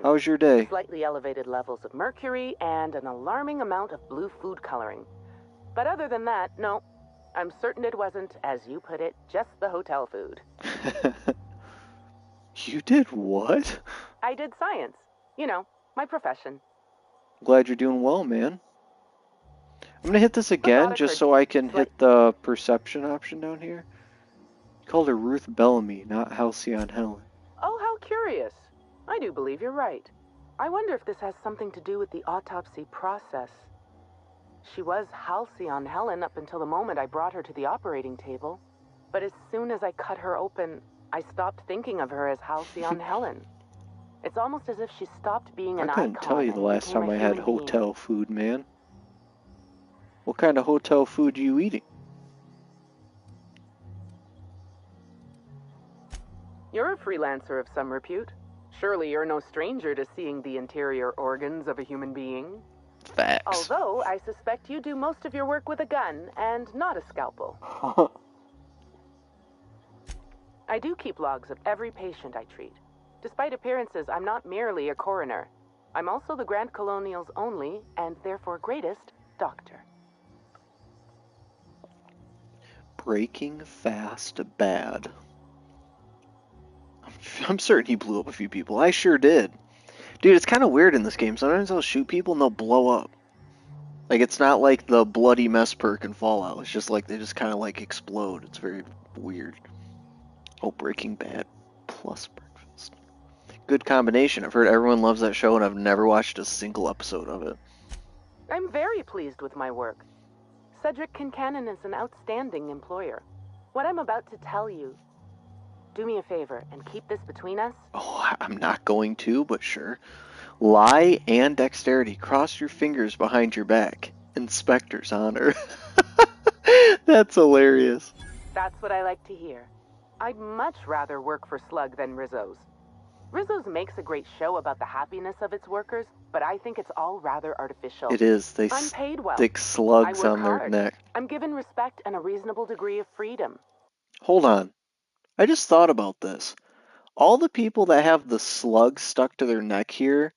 How's your day? Slightly elevated levels of mercury and an alarming amount of blue food coloring. But other than that, no. I'm certain it wasn't, as you put it, just the hotel food. You did what? I did science. You know, my profession. Glad you're doing well, man. I'm gonna hit this again just so I can hit the perception option down here. You called her Ruth Bellamy, not Halcyon Helen. Oh, how curious. I do believe you're right. I wonder if this has something to do with the autopsy process. She was Halcyon Helen up until the moment I brought her to the operating table. But as soon as I cut her open, I stopped thinking of her as Halcyon Helen. It's almost as if she stopped being an icon. I couldn't tell you the last time I had hotel food, man. What kind of hotel food are you eating? You're a freelancer of some repute. Surely you're no stranger to seeing the interior organs of a human being. Facts. Although I suspect you do most of your work with a gun and not a scalpel. I do keep logs of every patient I treat. Despite appearances, I'm not merely a coroner. I'm also the Grand Colonial's only, and therefore greatest, doctor. Breaking Fast Bad. I'm certain he blew up a few people. I sure did. Dude, it's kind of weird in this game. Sometimes I'll shoot people and they'll blow up. Like, it's not like the bloody mess perk in Fallout. It's just like, they just kind of like explode. It's very weird. Oh, Breaking Bad plus breakfast. Good combination. I've heard everyone loves that show and I've never watched a single episode of it. I'm very pleased with my work. Cedric Kincannon is an outstanding employer. What I'm about to tell you, do me a favor and keep this between us. Oh, I'm not going to, but sure. Lie and dexterity. Cross your fingers behind your back. Inspector's honor. That's hilarious. That's what I like to hear. I'd much rather work for Slug than Rizzo's. Rizzo's makes a great show about the happiness of its workers, but I think it's all rather artificial. It is. They stick slugs on their neck. I'm given respect and a reasonable degree of freedom. Hold on. I just thought about this. All the people that have the slugs stuck to their neck here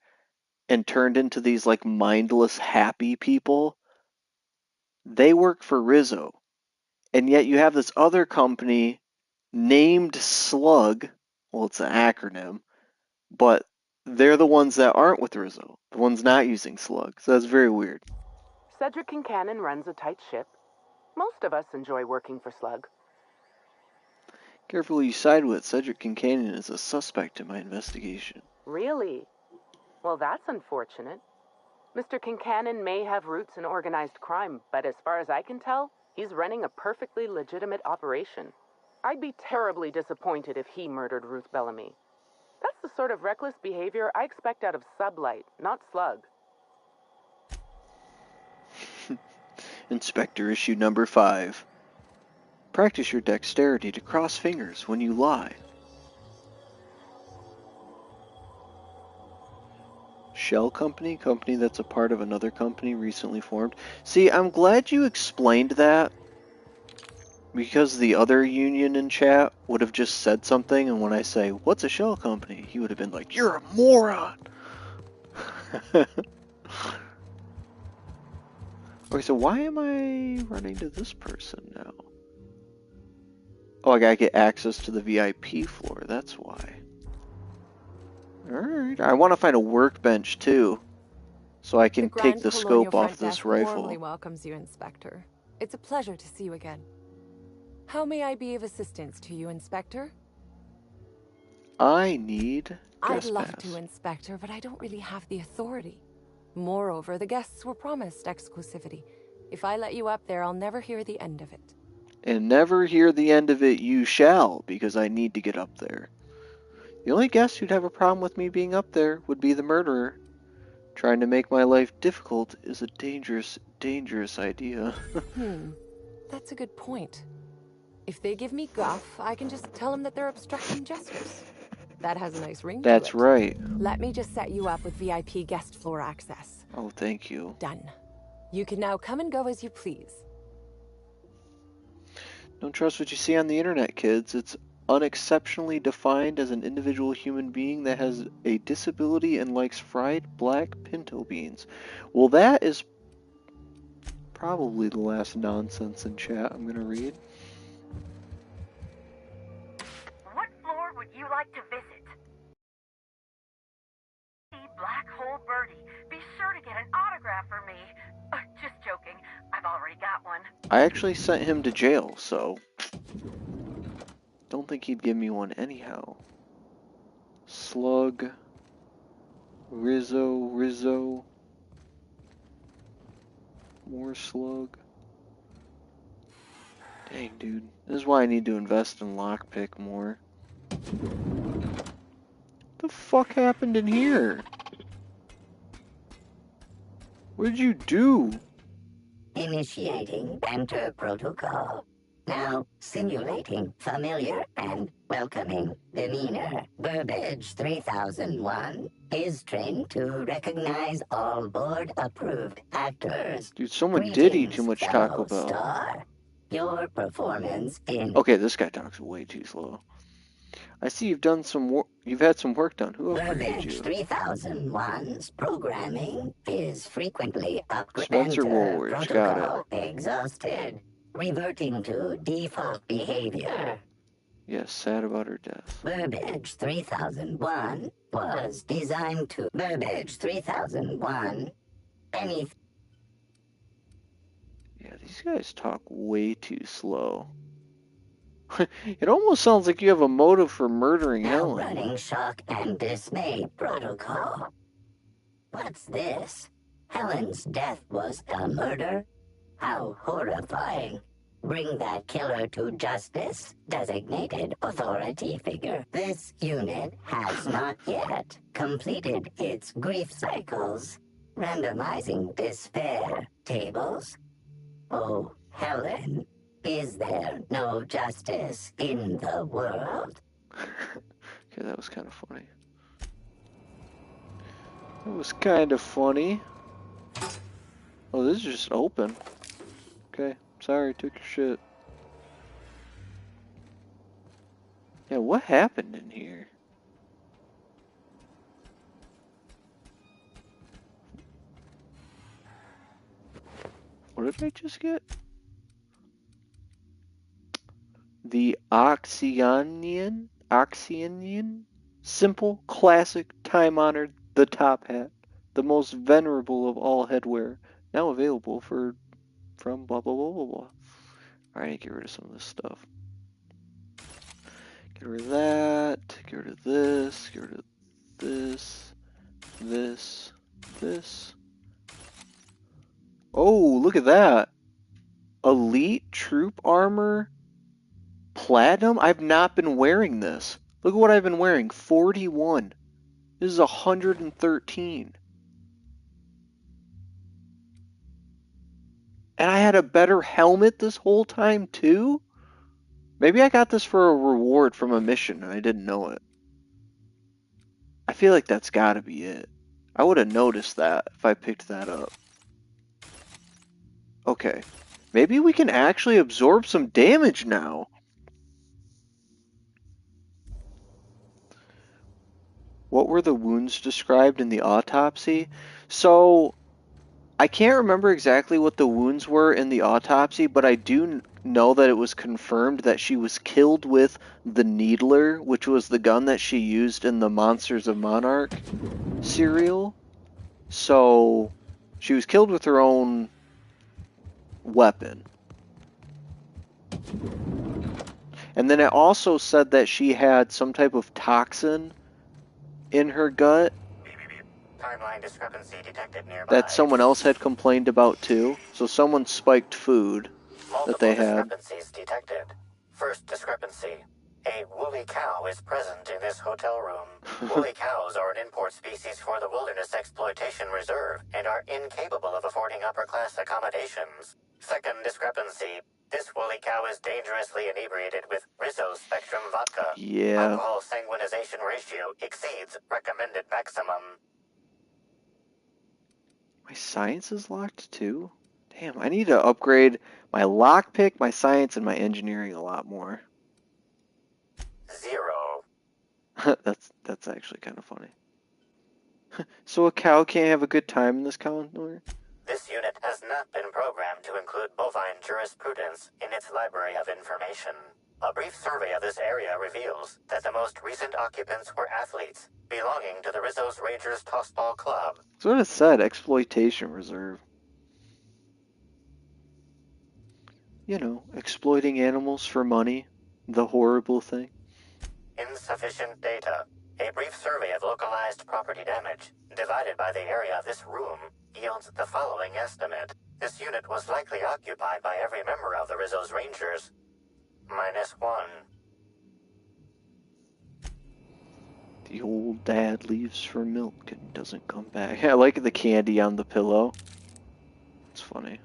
and turned into these like mindless happy people, they work for Rizzo. And yet you have this other company named Slug. Well, it's an acronym. But they're the ones that aren't with Rizzo. The ones not using Slug. So that's very weird. Cedric Kincannon runs a tight ship. Most of us enjoy working for Slug. Careful who you side with. Cedric Kincannon is a suspect in my investigation. Really? Well, that's unfortunate. Mr. Kincannon may have roots in organized crime, but as far as I can tell, he's running a perfectly legitimate operation. I'd be terribly disappointed if he murdered Ruth Bellamy. That's the sort of reckless behavior I expect out of Sublight, not Slug. Inspector issue number 5. Practice your dexterity to cross fingers when you lie. Shell company? Company that's a part of another company recently formed. See, I'm glad you explained that. Because the other union in chat would have just said something, and when I say, what's a shell company? He would have been like, you're a moron! Okay, so why am I running to this person now? Oh, I gotta get access to the VIP floor, that's why. Alright, I want to find a workbench too. so I can The take Grand the Colonial scope off Front this Desk rifle. warmly welcomes you, Inspector. It's a pleasure to see you again. How may I be of assistance to you, Inspector? I need I'd guest love pass. to, Inspector, but I don't really have the authority. Moreover, the guests were promised exclusivity. If I let you up there, I'll never hear the end of it. And never hear the end of it you shall, because I need to get up there. The only guest who'd have a problem with me being up there would be the murderer. Trying to make my life difficult is a dangerous, dangerous idea. That's a good point. If they give me guff, I can just tell them that they're obstructing justice. That has a nice ring to it. That's right. Let me just set you up with VIP guest floor access. Oh, thank you. Done. You can now come and go as you please. Don't trust what you see on the internet, kids. It's unexceptionally defined as an individual human being that has a disability and likes fried black pinto beans. Well, that is probably the last nonsense in chat I'm gonna read. What floor would you like to visit? Black Hole Birdie. Be sure to get an autograph for me. Just joking. I've already got one. I actually sent him to jail, so don't think he'd give me one anyhow. Slug. Rizzo. More slug. Dang, dude. This is why I need to invest in lockpick more. What the fuck happened in here? What did you do? Initiating banter protocol. Now simulating familiar and welcoming demeanor. Burbage 3001 is trained to recognize all board-approved actors. Dude, someone did eat too much Taco Bell. Star. Your performance in... Okay, this guy talks way too slow. I see you've done some work. You've had some work done. Who upgraded you? Burbage 3001's programming is frequently upgraded. Spencer Woolridge, got it. Exhausted. Reverting to default behavior. Yes, sad about her death. Burbage 3001 was designed to... Burbage 3001. Any... Yeah, these guys talk way too slow. It almost sounds like you have a motive for murdering Helen. Running shock and dismay protocol. What's this? Helen's death was a murder? How horrifying. Bring that killer to justice, designated authority figure. This unit has not yet completed its grief cycles. Randomizing despair tables. Oh, Helen, is there no justice in the world? Okay, that was kind of funny. That was kind of funny. Oh, this is just open. Okay, sorry, took your shit. Yeah, what happened in here? What did I just get? The Oxyanian? Simple, classic, time-honored, the top hat. The most venerable of all headwear. Now available from blah blah blah blah blah. Alright, get rid of some of this stuff. Get rid of that, get rid of this, get rid of this, this. Oh, look at that. Elite troop armor. Platinum? I've not been wearing this. Look at what I've been wearing. 41. This is 113. And I had a better helmet this whole time too? Maybe I got this for a reward from a mission and I didn't know it. I feel like that's gotta be it. I would have noticed that if I picked that up. Okay. Maybe we can actually absorb some damage now. What were the wounds described in the autopsy? So, I can't remember exactly what the wounds were in the autopsy, but I do know that it was confirmed that she was killed with the Needler, which was the gun that she used in the Monsters of Monarch serial. So, She was killed with her own weapon. And then it also said that she had some type of toxin in her gut Timeline discrepancy detected nearby. that someone else had complained about too. So someone spiked food that they had. Discrepancies detected. First discrepancy. A woolly cow is present in this hotel room. Woolly cows are an import species for the Wilderness Exploitation Reserve and are incapable of affording upper-class accommodations. Second discrepancy. This woolly cow is dangerously inebriated with Rizzo Spectrum vodka. Yeah. Alcohol sanguinization ratio exceeds recommended maximum. My science is locked too? Damn, I need to upgrade my lockpick, my science, and my engineering a lot more. 0. That's actually kind of funny. So a cow can't have a good time in this calendar? This unit has not been programmed to include bovine jurisprudence in its library of information. A brief survey of this area reveals that the most recent occupants were athletes belonging to the Rizzo's Rangers Tossball Club. That's what it said, exploitation reserve. You know, exploiting animals for money. The horrible thing. Insufficient data. A brief survey of localized property damage, divided by the area of this room, yields the following estimate. This unit was likely occupied by every member of the Rizzo's Rangers. -1. The old dad leaves for milk and doesn't come back. I like the candy on the pillow. It's funny.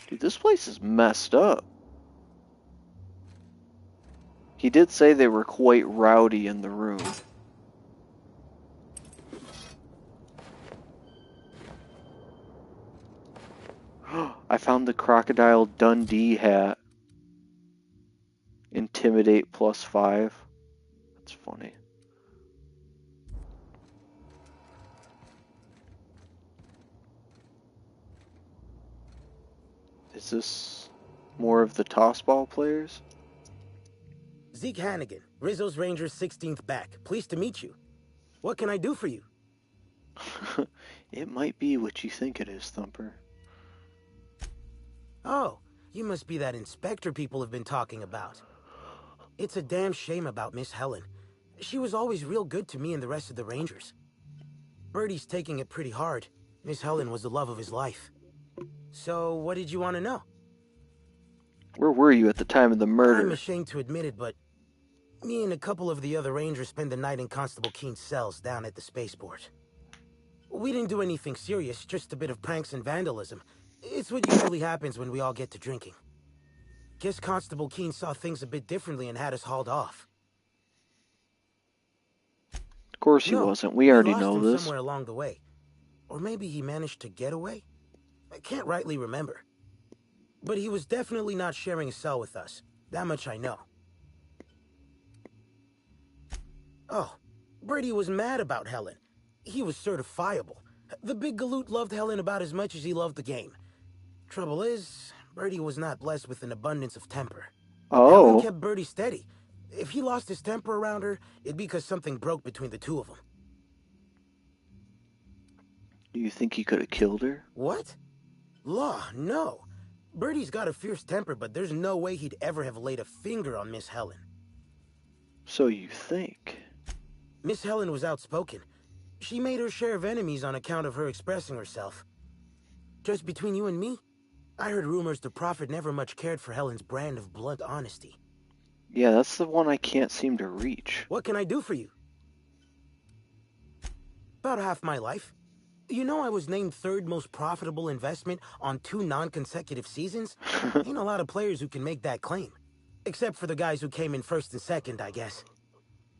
Dude, this place is messed up. He did say they were quite rowdy in the room. I found the Crocodile Dundee hat. Intimidate +5. That's funny. Is this more of the tossball players? Zeke Hannigan, Rizzo's Rangers 16th back. Pleased to meet you. What can I do for you? It might be what you think it is, Thumper. Oh, you must be that inspector people have been talking about. It's a damn shame about Miss Helen. She was always real good to me and the rest of the Rangers. Birdie's taking it pretty hard. Miss Helen was the love of his life. So, what did you want to know? Where were you at the time of the murder? I'm ashamed to admit it, but me and a couple of the other Rangers spent the night in Constable Keen's cells down at the spaceport. We didn't do anything serious, just a bit of pranks and vandalism. It's what usually happens when we all get to drinking. Guess Constable Keen saw things a bit differently and had us hauled off. Of course he wasn't. We already know him this. Somewhere along the way. Or maybe he managed to get away? I can't rightly remember. But he was definitely not sharing a cell with us. That much I know. Oh, Brady was mad about Helen. He was certifiable. The big galoot loved Helen about as much as he loved the game. Trouble is, Birdie was not blessed with an abundance of temper. Oh. Helen kept Birdie steady. If he lost his temper around her, it'd be because something broke between the two of them. Do you think he could have killed her? What? Law, no. Birdie's got a fierce temper, but there's no way he'd ever have laid a finger on Miss Helen. So you think? Miss Helen was outspoken. She made her share of enemies on account of her expressing herself. Just between you and me, I heard rumors the Prophet never much cared for Helen's brand of blunt honesty. Yeah, that's the one I can't seem to reach. What can I do for you? About half my life. You know I was named third most profitable investment on 2 non-consecutive seasons? Ain't a lot of players who can make that claim. Except for the guys who came in first and second, I guess.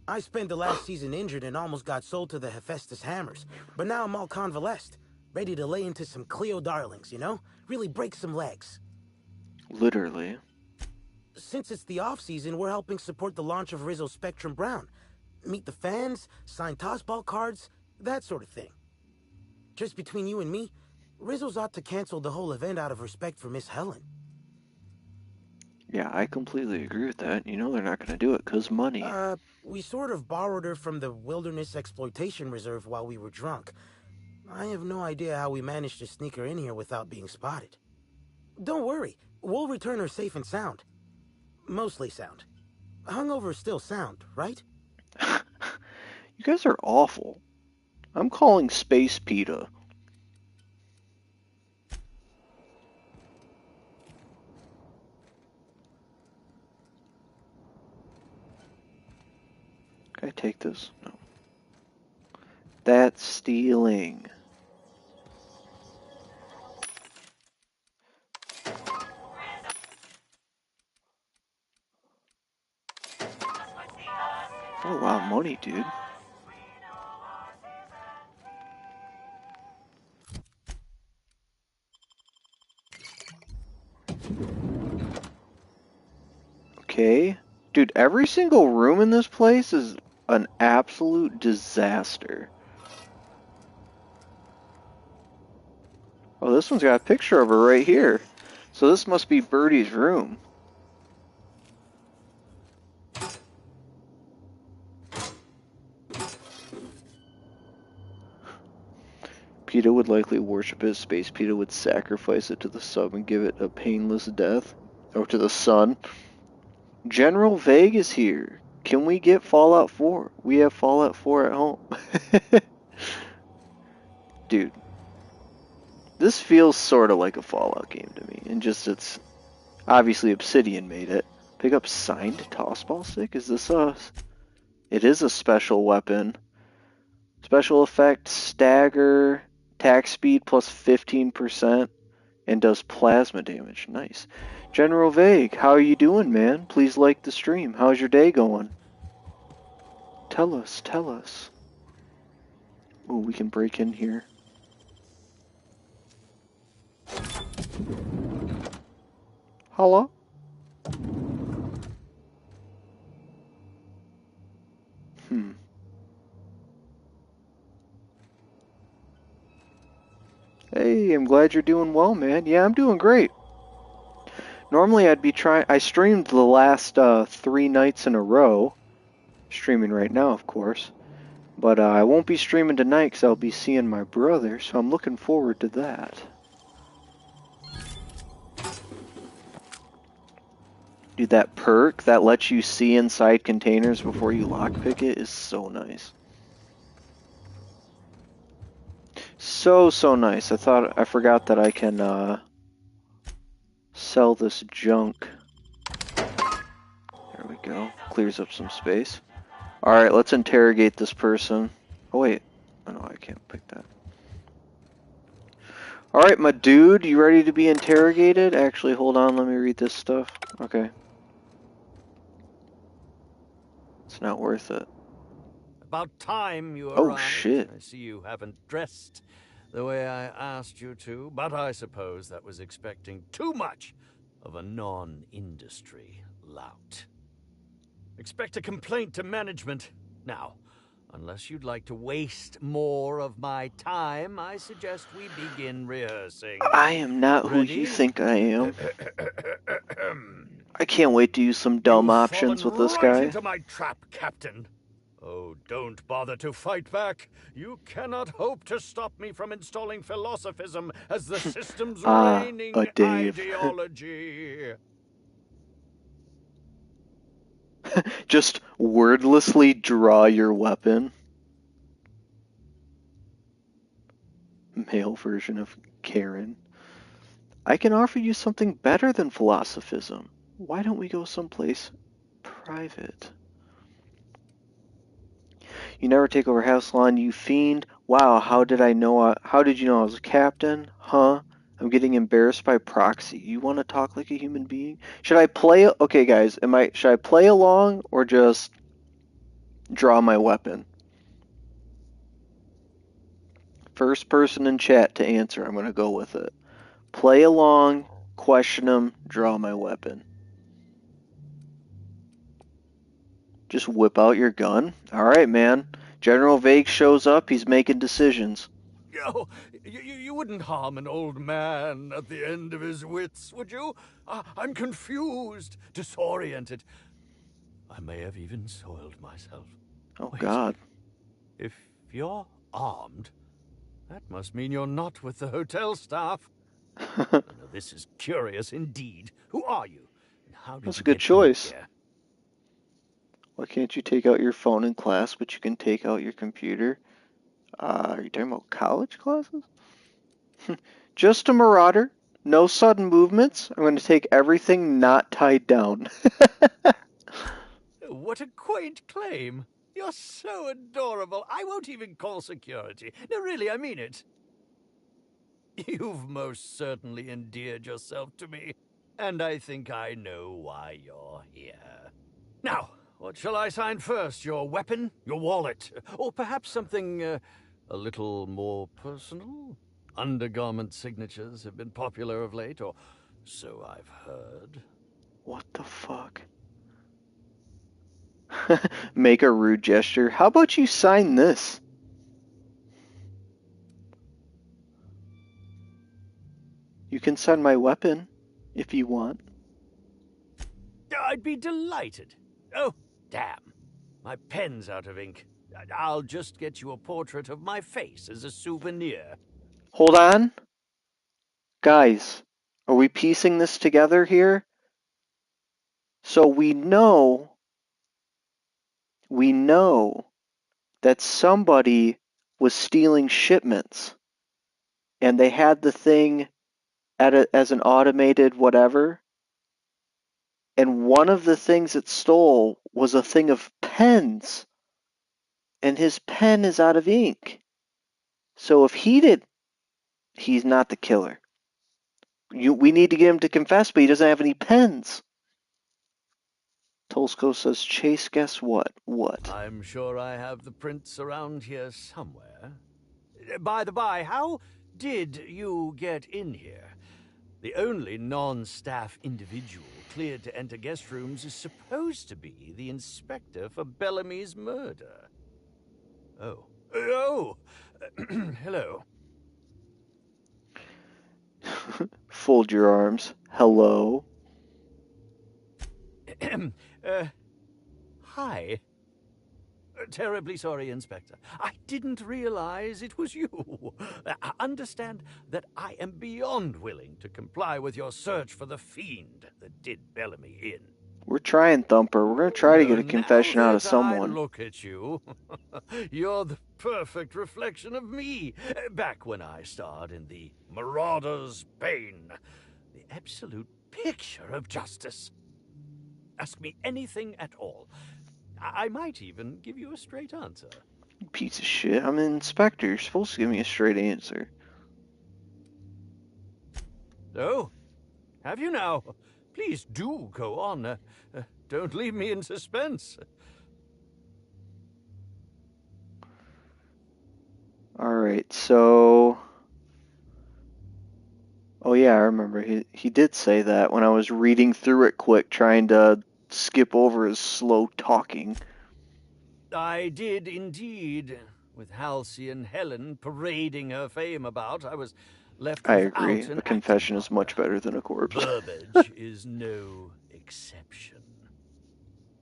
I spent the last season injured and almost got sold to the Hephaestus Hammers. But now I'm all convalesced. Ready to lay into some Cleo darlings, you know? Really break some legs. Literally. Since it's the off-season, we're helping support the launch of Rizzo Spectrum Brown. Meet the fans, sign tossball cards, that sort of thing. Just between you and me, Rizzo's ought to cancel the whole event out of respect for Miss Helen. Yeah, I completely agree with that. You know they're not going to do it because money. We sort of borrowed her from the Wilderness Exploitation Reserve while we were drunk. I have no idea how we managed to sneak her in here without being spotted. Don't worry, we'll return her safe and sound. Mostly sound. Hungover still sound, right? You guys are awful. I'm calling Space PETA. Can I take this? No. That's stealing. That's a lot of money, dude. Okay. Dude, every single room in this place is an absolute disaster. Oh, this one's got a picture of her right here. So this must be Birdie's room. PETA would likely worship it. Space PETA would sacrifice it to the sub and give it a painless death. Or to the sun. General Vague is here. Can we get Fallout 4? We have Fallout 4 at home. Dude. This feels sort of like a Fallout game to me. And just it's... Obviously Obsidian made it. Pick up signed tossball stick? Is this a... It is a special weapon. Special effect, stagger, attack speed plus 15%, and does plasma damage. Nice. General Vague, how are you doing, man? Please like the stream. How's your day going? Tell us, tell us. Ooh, we can break in here. Hello? Hey, I'm glad you're doing well, man. Yeah, I'm doing great. Normally I'd be trying... I streamed the last 3 nights in a row. Streaming right now, of course. But I won't be streaming tonight because I'll be seeing my brother, so I'm looking forward to that. Dude, that perk that lets you see inside containers before you lockpick it is so nice. So nice. I forgot that I can sell this junk. There we go. Clears up some space. Alright, let's interrogate this person. Oh wait. Oh no, I can't pick that. Alright, my dude, you ready to be interrogated? Actually, hold on, let me read this stuff. Okay. It's not worth it. About time you Oh, arrived. shit. I see you haven't dressed the way I asked you to, but I suppose that was expecting too much of a non-industry lout. Expect a complaint to management. Now, unless you'd like to waste more of my time, I suggest we begin rehearsing. I am not who you think I am. I can't wait to use some dumb options with this right guy. into my trap, Captain. Oh, don't bother to fight back. You cannot hope to stop me from installing philosophism as the system's reigning ideology. Just wordlessly draw your weapon. Male version of Karen. I can offer you something better than philosophism. Why don't we go someplace private? You never take over house lawn, you fiend. Wow, how did you know I was a captain? Huh? I'm getting embarrassed by proxy. You want to talk like a human being? Should I play? Okay, guys, should I play along or just draw my weapon? First person in chat to answer, I'm going to go with it. Play along, question him, draw my weapon. Just whip out your gun? Alright, man. General Vague shows up, he's making decisions. Oh, you wouldn't harm an old man at the end of his wits, would you? I'm confused, disoriented. I may have even soiled myself. Oh, Wait. God. If you're armed, That must mean you're not with the hotel staff. Now, this is curious indeed. Who are you? And how did That's you a good get in choice. here? Why can't you take out your phone in class, but you can take out your computer? Are you talking about college classes? Just a marauder. No sudden movements. I'm going to take everything not tied down. What a quaint claim. You're so adorable. I won't even call security. No, really, I mean it. You've most certainly endeared yourself to me, and I think I know why you're here. Now, what shall I sign first? Your weapon? Your wallet? Or perhaps something a little more personal? Undergarment signatures have been popular of late, or so I've heard. What the fuck? Make a rude gesture. How about you sign this? You can sign my weapon if you want. I'd be delighted. Oh, damn. My pen's out of ink. I'll just get you a portrait of my face as a souvenir. Hold on. Guys, are we piecing this together here? So we know that somebody was stealing shipments and they had the thing as an automated whatever. And one of the things it stole was a thing of pens. And his pen is out of ink. So if he's not the killer. We need to get him to confess, but he doesn't have any pens. Tolsko says, Chase, guess what? What? I'm sure I have the prints around here somewhere. By the by, how did you get in here? The only non-staff individual cleared to enter guest rooms is supposed to be the inspector for Bellamy's murder. Oh, hello. Fold your arms. Hello. Hi. Terribly sorry, Inspector. I didn't realize it was you. Understand that I am beyond willing to comply with your search for the fiend that did Bellamy in. We're trying, Thumper. We're going to try to get a confession out of Now that someone. I look at you, you're the perfect reflection of me. Back when I starred in the Marauder's Bane. The absolute picture of justice. Ask me anything at all. I might even give you a straight answer. You piece of shit. I'm an inspector. You're supposed to give me a straight answer. Oh, have you now? Please do go on. Don't leave me in suspense. Alright, so... Oh yeah, I remember. He did say that when I was reading through it quick, trying to skip over his slow talking. I did indeed. With Halcyon Helen parading her fame about, I was left I without agree. an A confession is much better than a corpse. Burbage is no exception.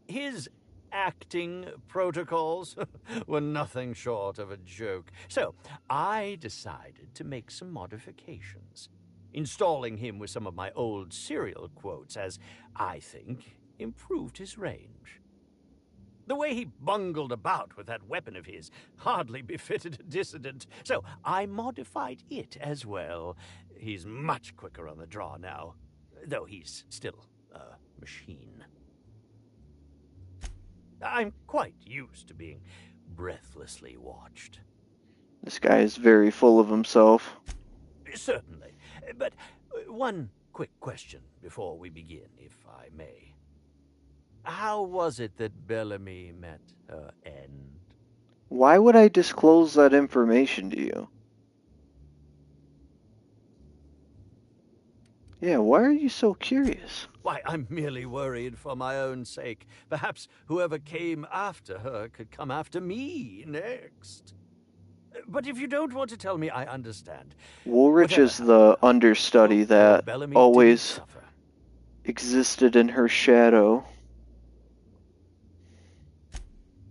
His acting protocols were nothing short of a joke. So I decided to make some modifications, installing him with some of my old serial quotes as, I think, improved his range. The way he bungled about with that weapon of his hardly befitted a dissident, so I modified it as well. He's much quicker on the draw now, though he's still a machine. I'm quite used to being breathlessly watched. This guy is very full of himself. Certainly, but one quick question before we begin, if I may. How was it that Bellamy met her end? Why would I disclose that information to you? Yeah, why are you so curious? Why, I'm merely worried for my own sake. Perhaps whoever came after her could come after me next. But if you don't want to tell me, I understand. Woolrich is the understudy that always existed in her shadow.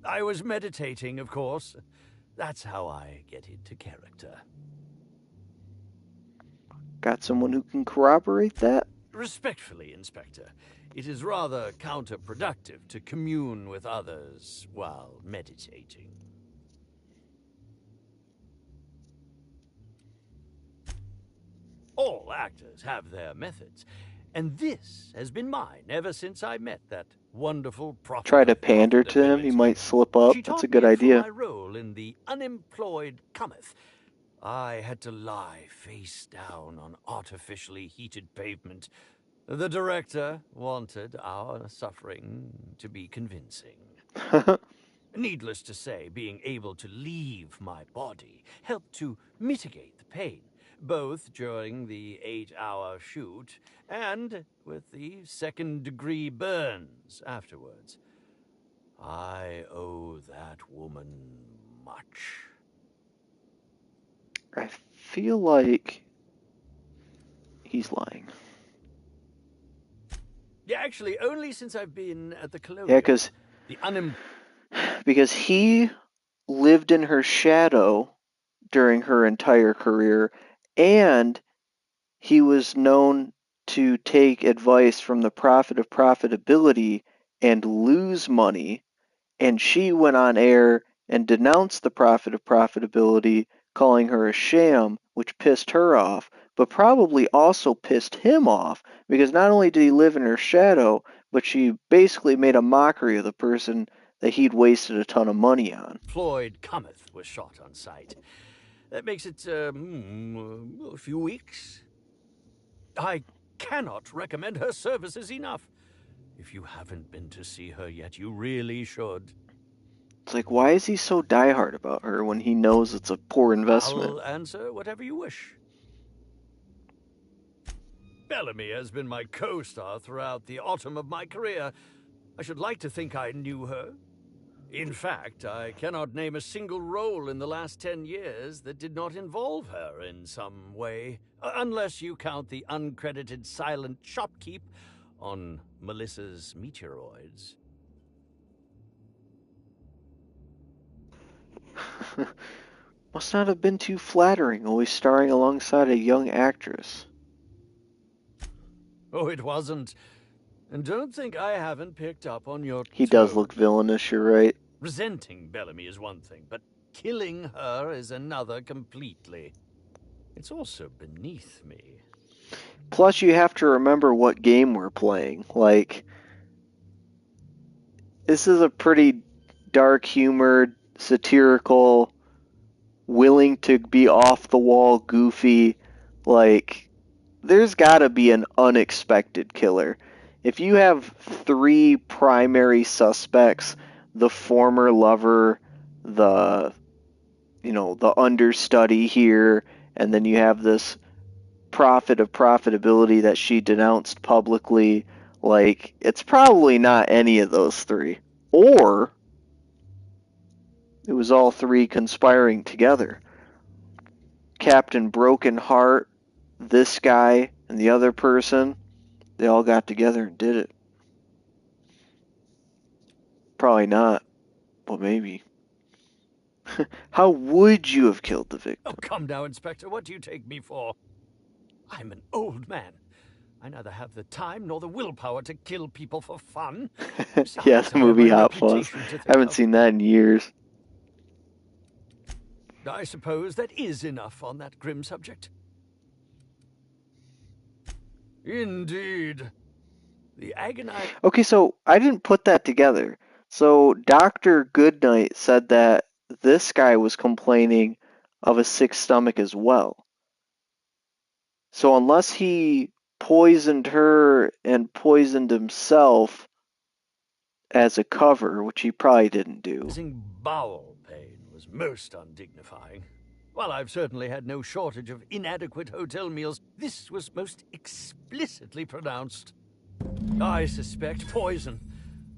I was meditating, of course. That's how I get into character. Got someone who can corroborate that? Respectfully, Inspector, it is rather counterproductive to commune with others while meditating. All actors have their methods, and this has been mine ever since I met that wonderful prophet Try to of pander to him, he might slip up. She That's a taught good me it for idea. my role in The Unemployed Cometh. I had to lie face down on artificially heated pavement. The director wanted our suffering to be convincing. Needless to say, being able to leave my body helped to mitigate the pain, both during the 8-hour shoot and with the second-degree burns afterwards. I owe that woman much. I feel like he's lying. Yeah, actually, only since I've been at the Colonial. Yeah, because he lived in her shadow during her entire career, and he was known to take advice from the prophet of profitability and lose money, and she went on air and denounced the prophet of profitability, calling her a sham, which pissed her off, but probably also pissed him off, because not only did he live in her shadow, but she basically made a mockery of the person that he'd wasted a ton of money on. Floyd Cometh was shot on site. That makes it, a few weeks. I cannot recommend her services enough. If you haven't been to see her yet, you really should. It's like, why is he so diehard about her when he knows it's a poor investment? I'll answer whatever you wish. Bellamy has been my co-star throughout the autumn of my career. I should like to think I knew her. In fact, I cannot name a single role in the last 10 years that did not involve her in some way, unless you count the uncredited silent shopkeep on Melissa's Meteoroids. Must not have been too flattering, always starring alongside a young actress. Oh, it wasn't. And don't think I haven't picked up on your He does look villainous, you're right. Resenting Bellamy is one thing, but killing her is another completely. It's also beneath me. Plus, you have to remember what game we're playing. Like, this is a pretty dark-humored, satirical, willing to be off-the-wall, goofy, like, there's gotta be an unexpected killer. If you have 3 primary suspects, the former lover, the understudy here, and then you have this prophet of profitability that she denounced publicly, like, it's probably not any of those 3. Or it was all 3 conspiring together. Captain Broken Heart, this guy, and the other person, they all got together and did it. Probably not, but maybe. How would you have killed the victim? Oh, come now, Inspector. What do you take me for? I'm an old man. I neither have the time nor the willpower to kill people for fun. Besides, Yeah, the I have movie my Hot Fuzz. reputation to think Haven't of. seen that in years. I suppose that is enough on that grim subject. Indeed. The agonizing... Okay, so I didn't put that together. So Dr. Goodnight said that this guy was complaining of a sick stomach as well. So unless he poisoned her and poisoned himself as a cover, which he probably didn't do. Bowel pain was most undignifying. While I've certainly had no shortage of inadequate hotel meals, this was most explicitly pronounced. I suspect poison.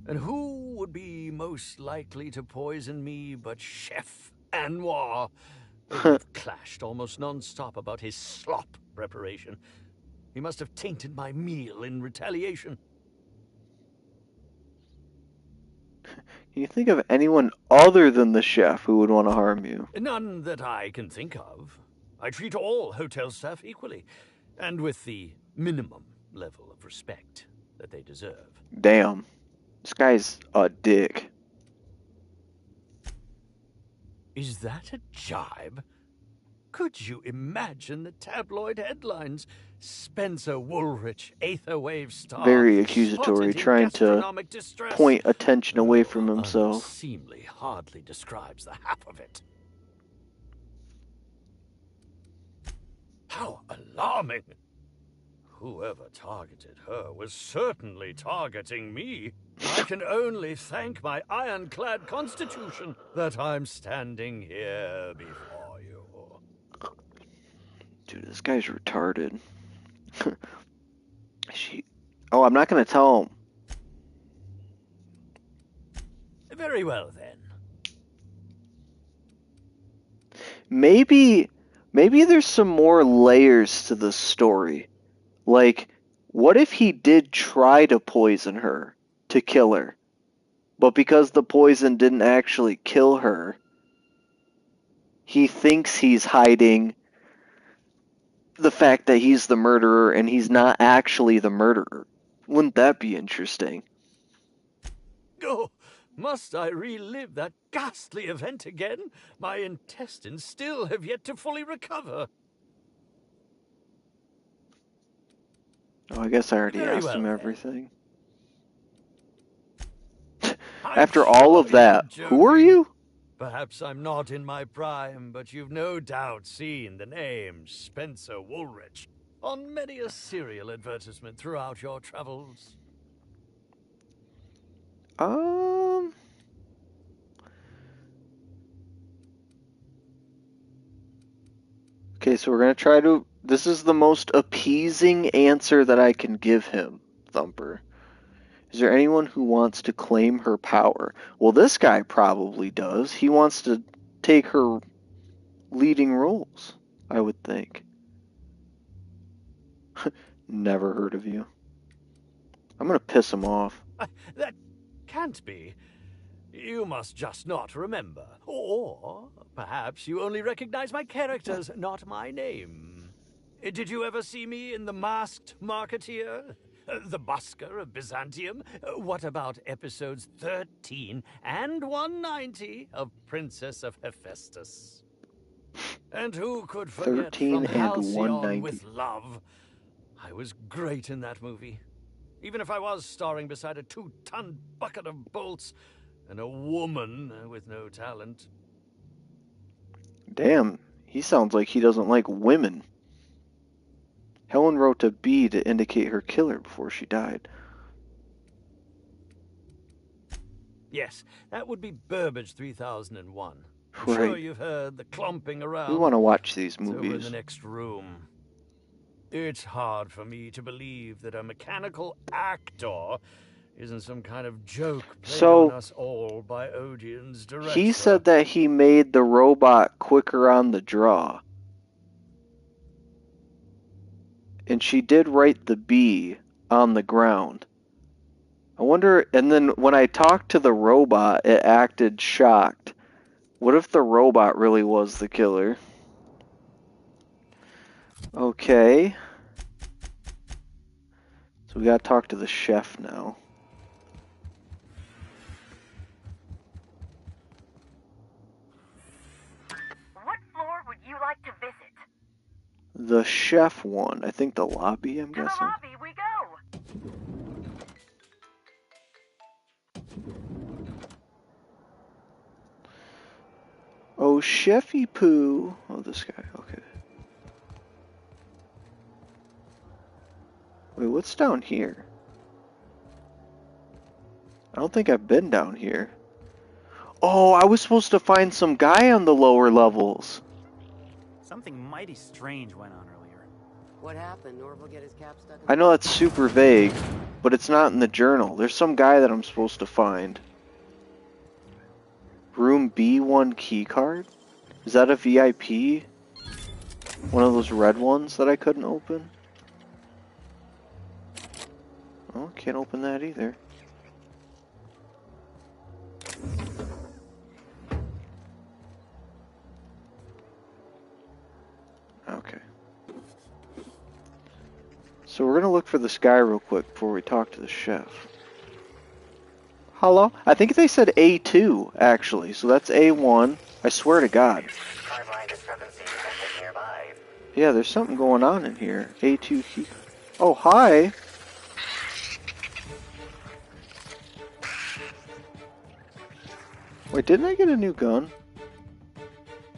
And who would be most likely to poison me but Chef Anwar? We've clashed almost non-stop about his slop preparation. He must have tainted my meal in retaliation. Can you think of anyone other than the chef who would want to harm you? None that I can think of. I treat all hotel staff equally. And with the minimum level of respect that they deserve. Damn. This guy's a dick. Is that a jibe? Could you imagine the tabloid headlines? Spencer Woolrich, Aetherwave star, Very accusatory, spotted in trying to gastronomic distress. point attention away from himself. Unseemly hardly describes the half of it. How alarming! Whoever targeted her was certainly targeting me. I can only thank my ironclad constitution that I'm standing here before you. Dude, this guy's retarded. Oh, I'm not gonna tell him. Very well, then. Maybe there's some more layers to the story. Like, what if he did try to poison her to kill her, but because the poison didn't actually kill her, he thinks he's hiding the fact that he's the murderer and he's not actually the murderer. Wouldn't that be interesting? Oh, must I relive that ghastly event again? My intestines still have yet to fully recover. Oh, I guess I already Very asked well, him then. everything. After all of that, who are you? Perhaps I'm not in my prime, but you've no doubt seen the name Spencer Woolrich on many a serial advertisement throughout your travels. Okay, so we're gonna try to... This is the most appeasing answer that I can give him, Thumper. Is there anyone who wants to claim her power? Well, this guy probably does. He wants to take her leading roles, I would think. Never heard of you. I'm gonna piss him off. That can't be. You must just not remember. Or perhaps you only recognize my characters, not my name. Did you ever see me in The Masked Marketeer? The Busker of Byzantium? What about episodes 13 and 190 of Princess of Hephaestus? And who could forget 13 From and Halcyon 190. with Love? I was great in that movie. Even if I was starring beside a 2-ton bucket of bolts and a woman with no talent. Damn, he sounds like he doesn't like women. Helen wrote a B to indicate her killer before she died. Yes, that would be Burbage 3001. I'm Right. sure you've heard the clomping around. We want to watch these It's over in movies. the next room. It's hard for me to believe that a mechanical actor isn't some kind of joke played So, on us all by Odeon's director. He said that he made the robot quicker on the draw. And she did write the B on the ground. I wonder, and then when I talked to the robot, it acted shocked. What if the robot really was the killer? Okay. So we gotta talk to the chef now. What floor would you like to visit? The chef one. I think the lobby, I'm To the guessing. lobby we go. Oh, Chefy Poo. Oh, this guy. Okay. Wait, what's down here? I don't think I've been down here. Oh, I was supposed to find some guy on the lower levels. Something mighty strange went on earlier. What happened? Orville get his cap stuck in I know that's super vague, but it's not in the journal. There's some guy that I'm supposed to find. Room B1 keycard? Is that a VIP? One of those red ones that I couldn't open? Oh, can't open that either. Okay. So we're gonna look for this guy real quick before we talk to the chef. Hello? I think they said A2, actually, so that's A1. I swear to God. Timeline discrepancy detected nearby. Yeah, there's something going on in here. A2 key. Oh, hi! Wait, didn't I get a new gun?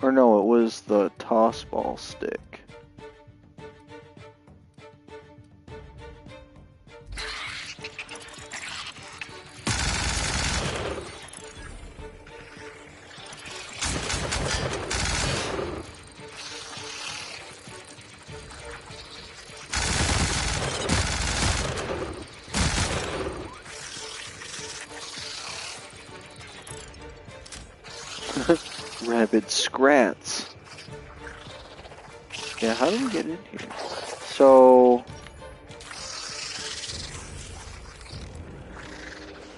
Or no, it was the toss ball stick. Rabid scrats. Yeah, how do we get in here? So...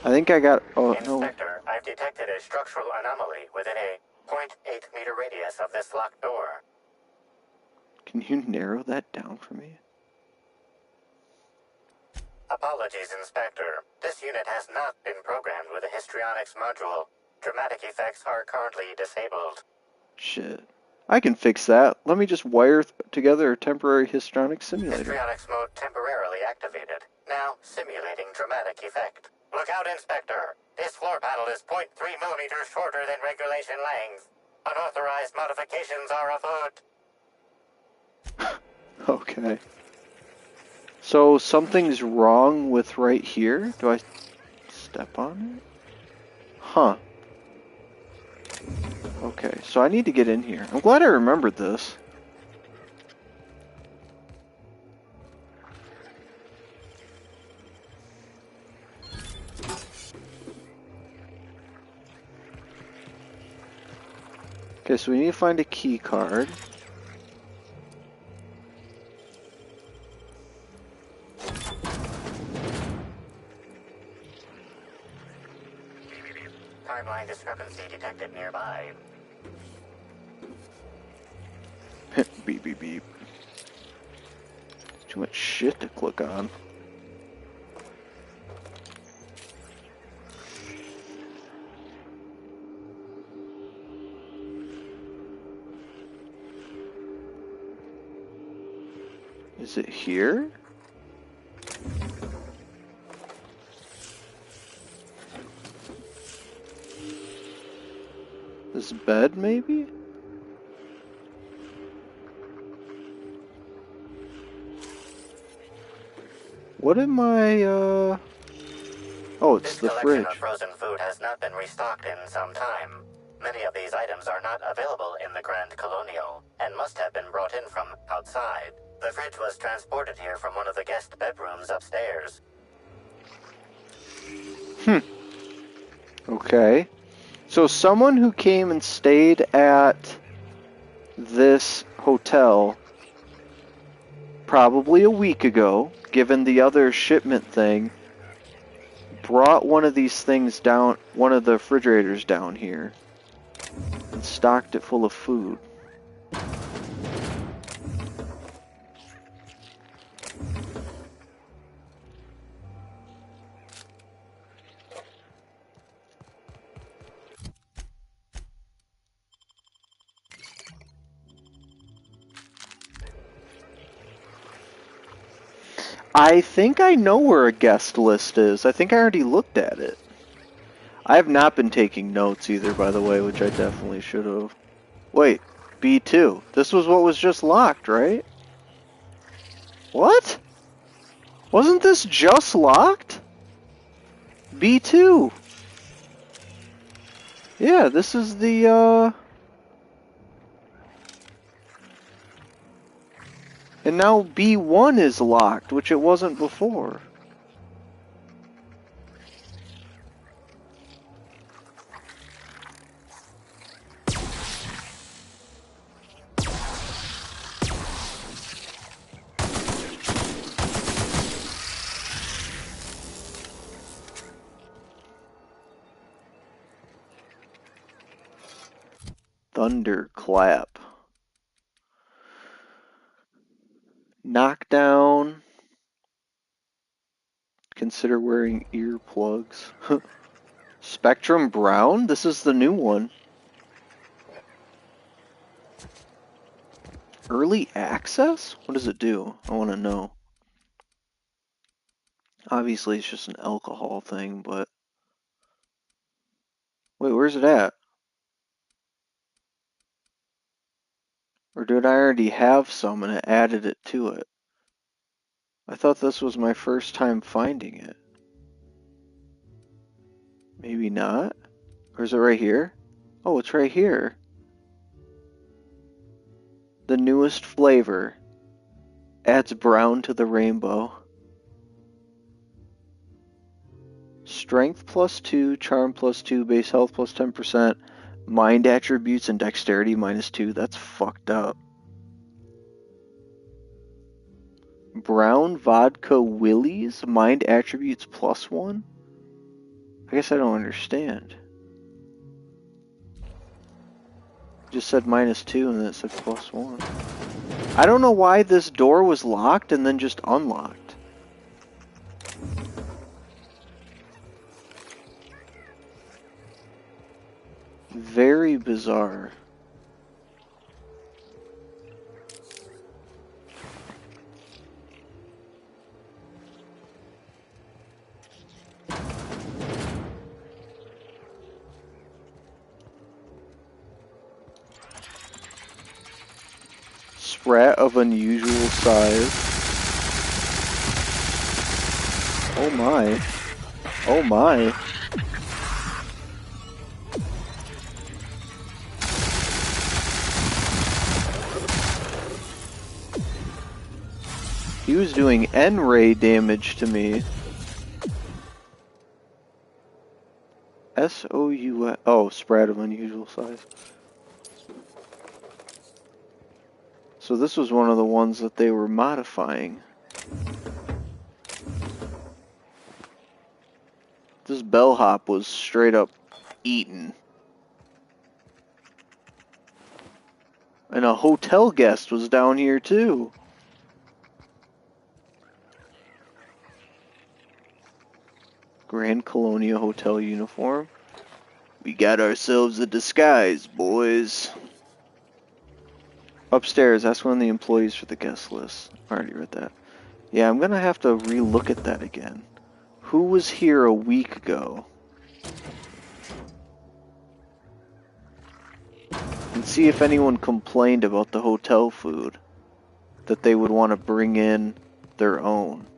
I think I got... Oh, no. Inspector, I've detected a structural anomaly within a 0.8 meter radius of this locked door. Can you narrow that down for me? Apologies, Inspector. This unit has not been programmed with a histrionics module. Dramatic effects are currently disabled. Shit. I can fix that. Let me just wire together a temporary histrionic simulator. Histrionics mode temporarily activated. Now simulating dramatic effect. Look out, Inspector. This floor panel is 0.3 millimeters shorter than regulation length. Unauthorized modifications are afoot. Okay. So something's wrong with right here? Do I step on it? Huh. Okay, so I need to get in here. I'm glad I remembered this. Okay, so we need to find a key card. Timeline discrepancy detected nearby. Beep, beep, beep. Too much shit to click on. Is it here? This bed, maybe? What am I, Oh, it's the fridge. This collection of frozen food has not been restocked in some time. Many of these items are not available in the Grand Colonial, and must have been brought in from outside. The fridge was transported here from one of the guest bedrooms upstairs. Okay. So someone who came and stayed at this hotel probably a week ago, given the other shipment thing, brought one of these things down, one of the refrigerators down here, and stocked it full of food. I think I know where a guest list is. I think I already looked at it. I have not been taking notes either, by the way, which I definitely should have. Wait, B2. This was what was just locked, right? What? Wasn't this just locked? B2. Yeah, this is the, And now B1 is locked, which it wasn't before. Thunderclap. Knockdown. consider wearing earplugs. Spectrum Brown? This is the new one. Early access? What does it do? I want to know. Obviously, it's just an alcohol thing, but... Wait, where's it at? Or did I already have some and it added it to it? I thought this was my first time finding it. Maybe not? Or is it right here? Oh, it's right here. The newest flavor adds brown to the rainbow. Strength +2, charm +2, base health +10%, mind attributes and dexterity -2. That's fucked up. Brown vodka willies, mind attributes +1? I guess I don't understand. Just said -2 and then it said +1. I don't know why this door was locked and then just unlocked. Very bizarre. Sprat of unusual size. Oh my. Oh my. He was doing N-ray damage to me. S-O-U-S. Oh, sprat of unusual size. So this was one of the ones that they were modifying. This bellhop was straight up eaten. And a hotel guest was down here too. Grand Colonia Hotel uniform. We got ourselves a disguise, boys. Upstairs, that's one of the employees for the guest list. I already read that. Yeah, I'm gonna have to re-look at that again. Who was here a week ago? And see if anyone complained about the hotel food. That they would want to bring in their own.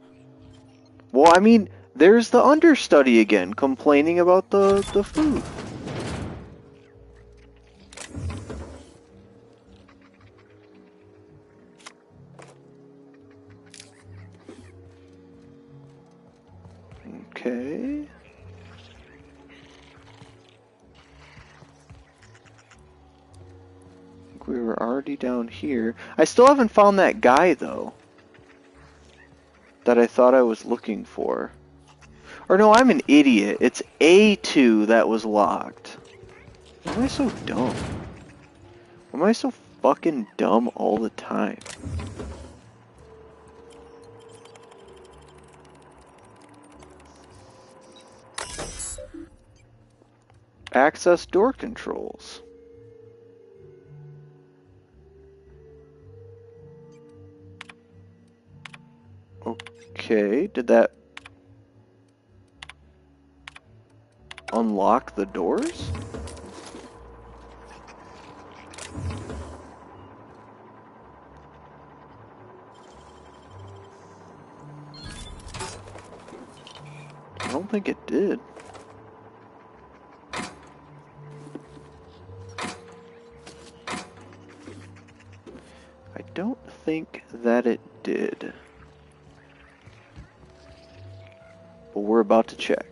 Well, I mean, there's the understudy again, complaining about the food. Okay. I think we were already down here. I still haven't found that guy, though. That I thought I was looking for. Or no, I'm an idiot. It's A2 that was locked. Why am I so dumb? Why am I so fucking dumb all the time? Access door controls. Okay, did that unlock the doors? I don't think it did. I don't think that it did. But we're about to check.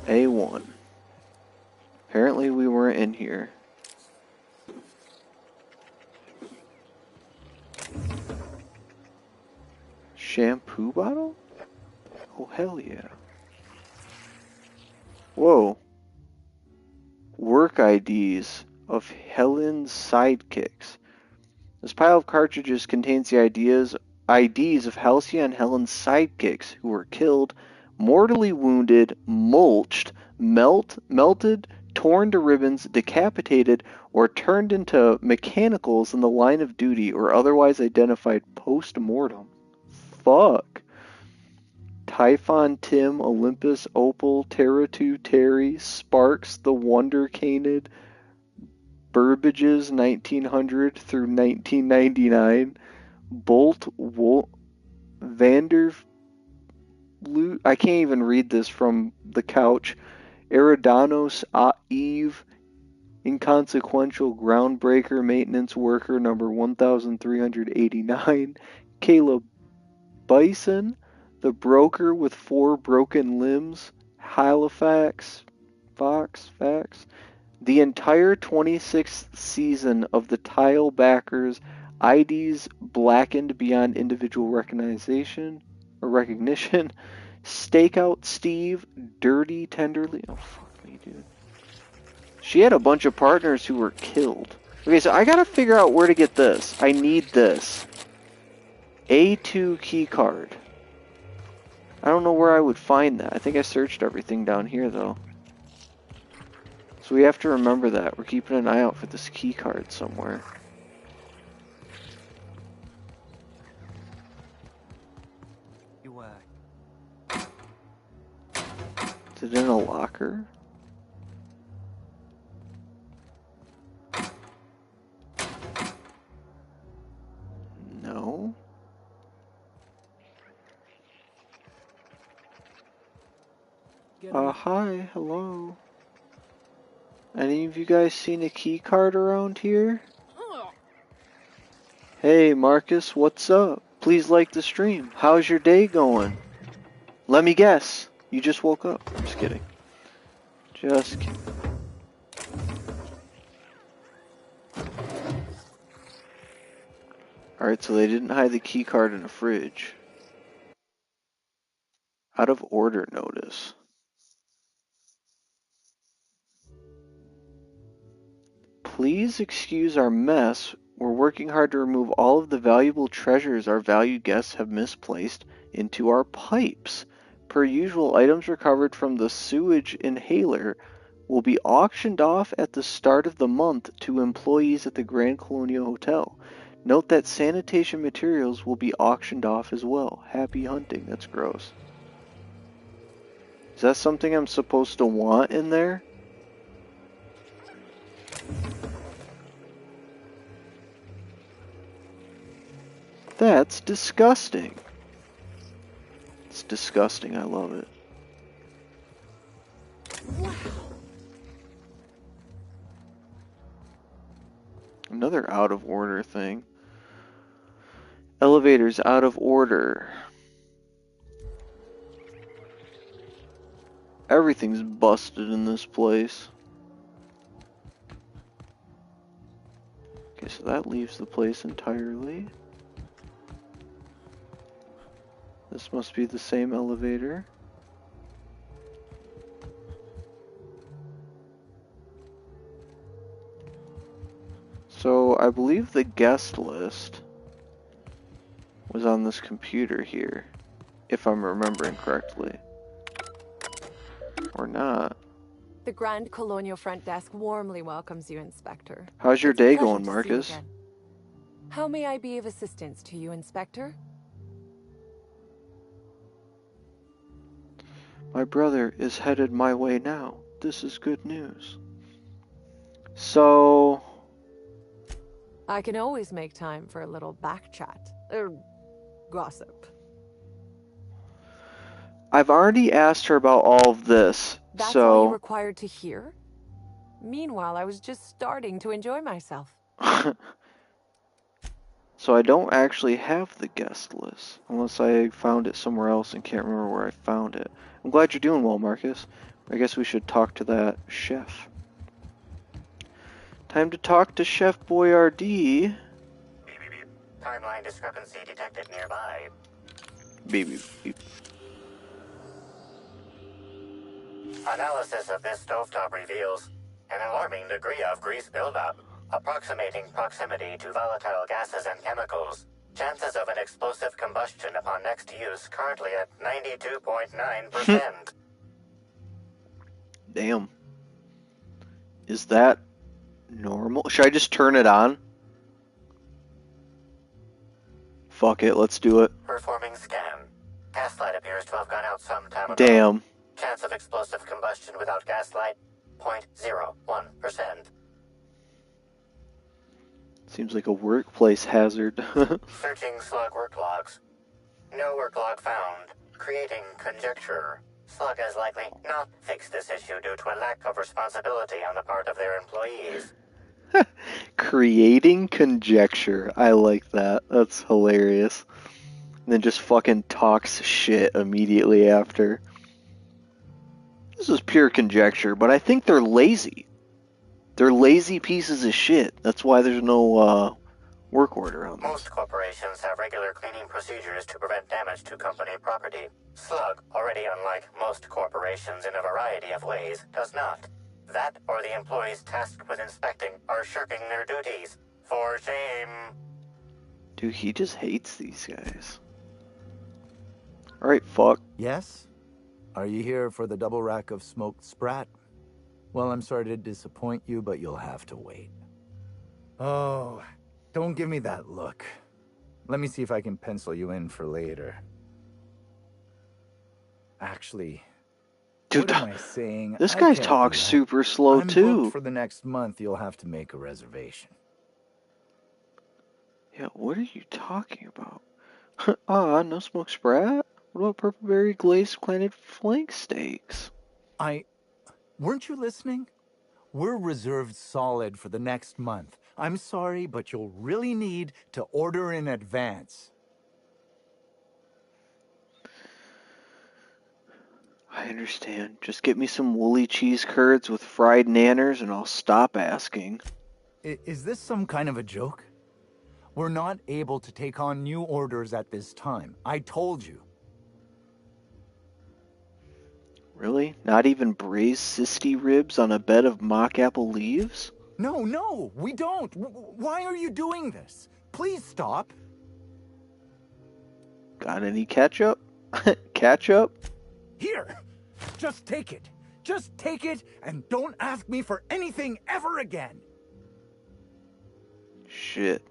A1. Apparently we weren't in here. Shampoo bottle? Oh, hell yeah. Whoa. Work IDs of Helen's sidekicks. This pile of cartridges contains the IDs of Halcyon and Helen's sidekicks who were killed, mortally wounded, mulched, melted, torn to ribbons, decapitated, or turned into mechanicals in the line of duty or otherwise identified post-mortem. Fuck. Typhon, Tim, Olympus, Opal, Terratu, Terry, Sparks, the Wonder Canid, Burbages 1900 through 1999, Bolt, Vander, I can't even read this from the couch, Eridanos, Eve, Inconsequential Groundbreaker Maintenance Worker number 1389, Caleb Bison, the Broker with 4 broken limbs, Halifax, Fax, the entire 26th season of the Tile Backers, IDs blackened beyond individual recognition, Stakeout Steve, Dirty Tenderly, oh fuck me dude. She had a bunch of partners who were killed. Okay, so I gotta figure out where to get this. I need this. A2 keycard. I don't know where I would find that. I think I searched everything down here though. So we have to remember that. We're keeping an eye out for this key card somewhere. Is it in a locker? No. Hi, hello. Any of you guys seen a key card around here? Hey Marcus, what's up? Please like the stream. How's your day going? Let me guess. You just woke up. I'm just kidding. Just kidding. Alright, so they didn't hide the key card in a fridge. Out of order notice. Please excuse our mess. We're working hard to remove all of the valuable treasures our valued guests have misplaced into our pipes. Per usual, items recovered from the sewage inhaler will be auctioned off at the start of the month to employees at the Grand Colonial Hotel. Note that sanitation materials will be auctioned off as well. Happy hunting. That's gross. Is that something I'm supposed to want in there? That's disgusting. It's disgusting. I love it. Wow. Another out of order thing. Elevators out of order. Everything's busted in this place. Okay, so that leaves the place entirely. This must be the same elevator. So I believe the guest list was on this computer here, if I'm remembering correctly. Or not. The Grand Colonial front desk warmly welcomes you, Inspector. How's your It's a day pleasure going, to see you Marcus? again. How may I be of assistance to you, Inspector? My brother is headed my way now. This is good news. So... I can always make time for a little back chat. Gossip. I've already asked her about all of this, That's so... all you required to hear? Meanwhile, I was just starting to enjoy myself. So I don't actually have the guest list, unless I found it somewhere else and can't remember where I found it. I'm glad you're doing well, Marcus. I guess we should talk to that chef. Time to talk to Chef Boyardee. Timeline discrepancy detected nearby. Beep, beep, beep. Analysis of this stovetop reveals an alarming degree of grease buildup. approximating proximity to volatile gases and chemicals. Chances of an explosive combustion upon next use currently at 92.9%. Damn. Is that normal? Should I just turn it on? Fuck it, let's do it. Performing scan. Gaslight appears to have gone out some time ago. Damn. Chance of explosive combustion without gaslight, 0.01%. Seems like a workplace hazard. Searching slug work logs. No work log found. Creating conjecture. Slug has likely not fixed this issue due to a lack of responsibility on the part of their employees. Creating conjecture. I like that. That's hilarious. And then just fucking talks shit immediately after. This is pure conjecture, but I think they're lazy. They're lazy pieces of shit. That's why there's no work order on this. Most corporations have regular cleaning procedures to prevent damage to company property. Slug, already unlike most corporations in a variety of ways, does not. That or the employees tasked with inspecting are shirking their duties. For shame. Dude, he just hates these guys. Alright, fuck. Yes? Are you here for the double rack of smoked sprat? Well, I'm sorry to disappoint you, but you'll have to wait. Oh, don't give me that look. Let me see if I can pencil you in for later. Actually, dude, what am I saying? This guy talks super slow too. Booked for the next month, you'll have to make a reservation. Yeah, what are you talking about? No smoked sprat? What about purple berry glazed planet flank steaks? Weren't you listening? We're reserved solid for the next month. I'm sorry, but you'll really need to order in advance. I understand. Just get me some woolly cheese curds with fried nanners and I'll stop asking. Is this some kind of a joke? We're not able to take on new orders at this time. I told you. Really? Not even braised cysty ribs on a bed of mock apple leaves? No, we don't. Why are you doing this? Please stop. Got any ketchup? Ketchup? Here, just take it. Just take it and don't ask me for anything ever again. Shit.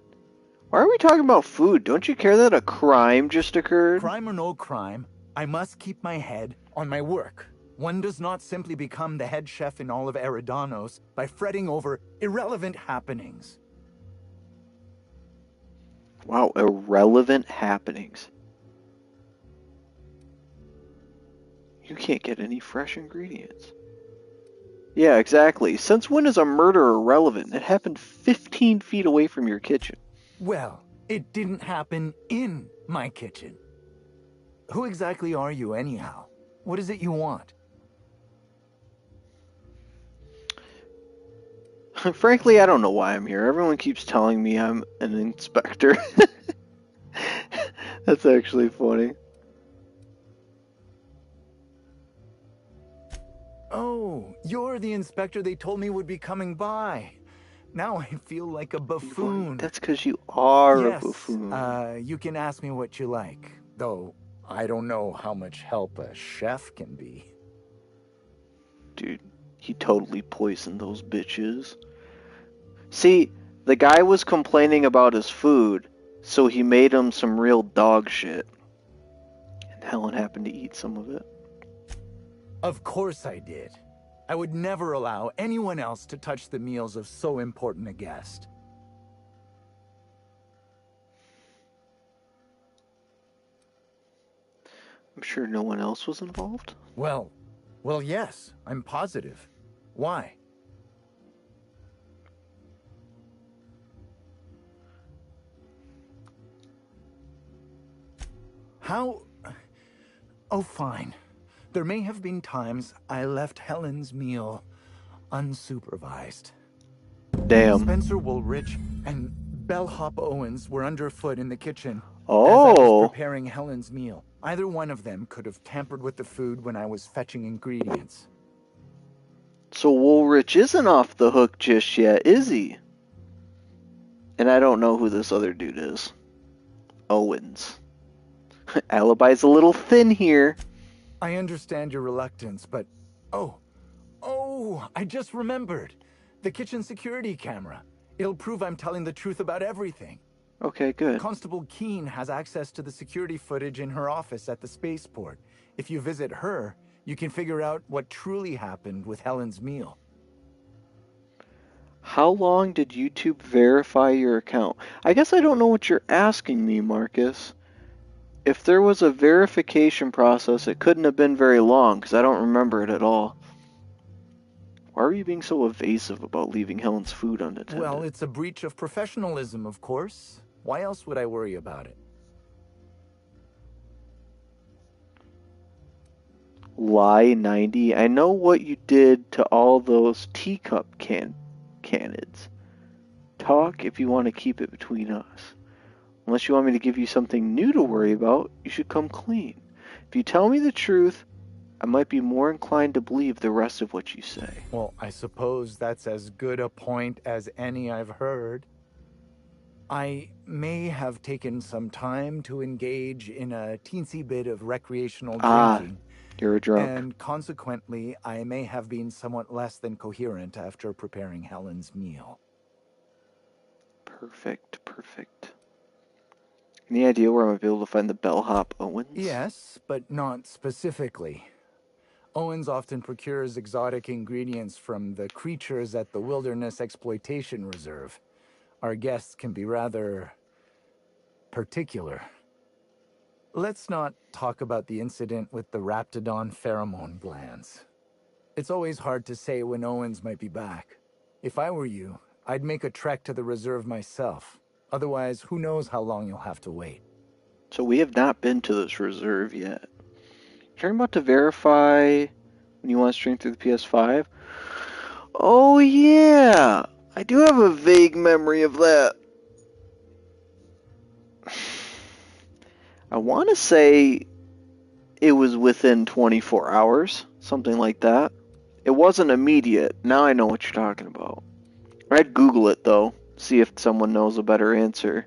Why are we talking about food? Don't you care that a crime just occurred? Crime or no crime, I must keep my head on my work. One does not simply become the head chef in all of Eridanos by fretting over irrelevant happenings. Wow, irrelevant happenings. You can't get any fresh ingredients. Yeah, exactly. Since when is a murder irrelevant? It happened 15 feet away from your kitchen. Well, it didn't happen in my kitchen. Who exactly are you anyhow? What is it you want? Frankly, I don't know why I'm here. Everyone keeps telling me I'm an inspector. That's actually funny. Oh, you're the inspector they told me would be coming by. Now I feel like a buffoon. That's because you are yes, a buffoon. You can ask me what you like. Though, I don't know how much help a chef can be. Dude, he totally poisoned those bitches. See, the guy was complaining about his food, so he made him some real dog shit. And Helen happened to eat some of it. Of course I did. I would never allow anyone else to touch the meals of so important a guest. I'm sure no one else was involved. Well, yes, I'm positive. Why? How? Oh, fine. There may have been times I left Helen's meal unsupervised. Damn. Spencer Woolrich and Bellhop Owens were underfoot in the kitchen as I Oh. was preparing Helen's meal. Either one of them could have tampered with the food when I was fetching ingredients. So Woolrich isn't off the hook just yet, is he? And I don't know who this other dude is. Owens. Alibi's a little thin here. I understand your reluctance, but... Oh, I just remembered. The kitchen security camera. It'll prove I'm telling the truth about everything. Okay, good. Constable Keene has access to the security footage in her office at the spaceport. If you visit her, you can figure out what truly happened with Helen's meal. How long did YouTube verify your account? I guess I don't know what you're asking me, Marcus. If there was a verification process, it couldn't have been very long, because I don't remember it at all. Why are you being so evasive about leaving Helen's food unattended? Well, it's a breach of professionalism, of course. Why else would I worry about it? Lie 90. I know what you did to all those teacup canids. Talk if you want to keep it between us. Unless you want me to give you something new to worry about, you should come clean. If you tell me the truth, I might be more inclined to believe the rest of what you say. Well, I suppose that's as good a point as any I've heard. I may have taken some time to engage in a teensy bit of recreational drinking. You're a drunk. And consequently, I may have been somewhat less than coherent after preparing Helen's meal. Perfect. Any idea where I might be able to find the bellhop Owens? Yes, but not specifically. Owens often procures exotic ingredients from the creatures at the Wilderness Exploitation Reserve. Our guests can be rather particular. Let's not talk about the incident with the Raptidon pheromone glands. It's always hard to say when Owens might be back. If I were you, I'd make a trek to the reserve myself. Otherwise, who knows how long you'll have to wait. So we have not been to this reserve yet. You're about to verify when you want to stream through the PS5? Oh yeah! I do have a vague memory of that. I want to say it was within 24 hours, something like that. It wasn't immediate. Now I know what you're talking about. I'd Google it, though, see if someone knows a better answer.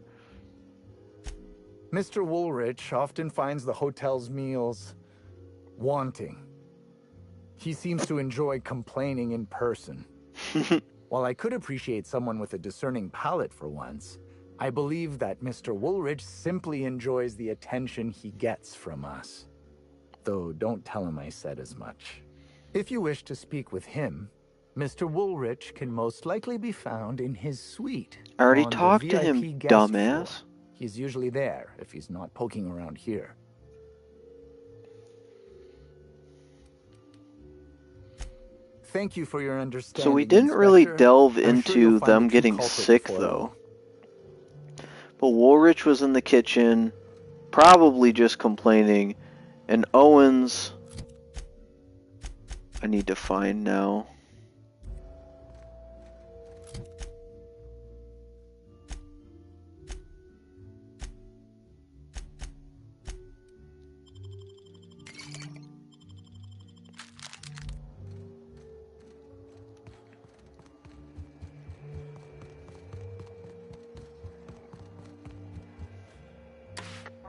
Mr. Woolrich often finds the hotel's meals wanting. He seems to enjoy complaining in person. While I could appreciate someone with a discerning palate for once, I believe that Mr. Woolrich simply enjoys the attention he gets from us. Though don't tell him I said as much. If you wish to speak with him, Mr. Woolrich can most likely be found in his suite. I already on the talked to him, VIP guest dumbass. floor. He's usually there if he's not poking around here. Thank you for your understanding. So we didn't really Inspector. delve I'm into sure you'll find them the true getting culprit sick, before though. long. But Woolrich was in the kitchen, probably just complaining, and Owens, I need to find now.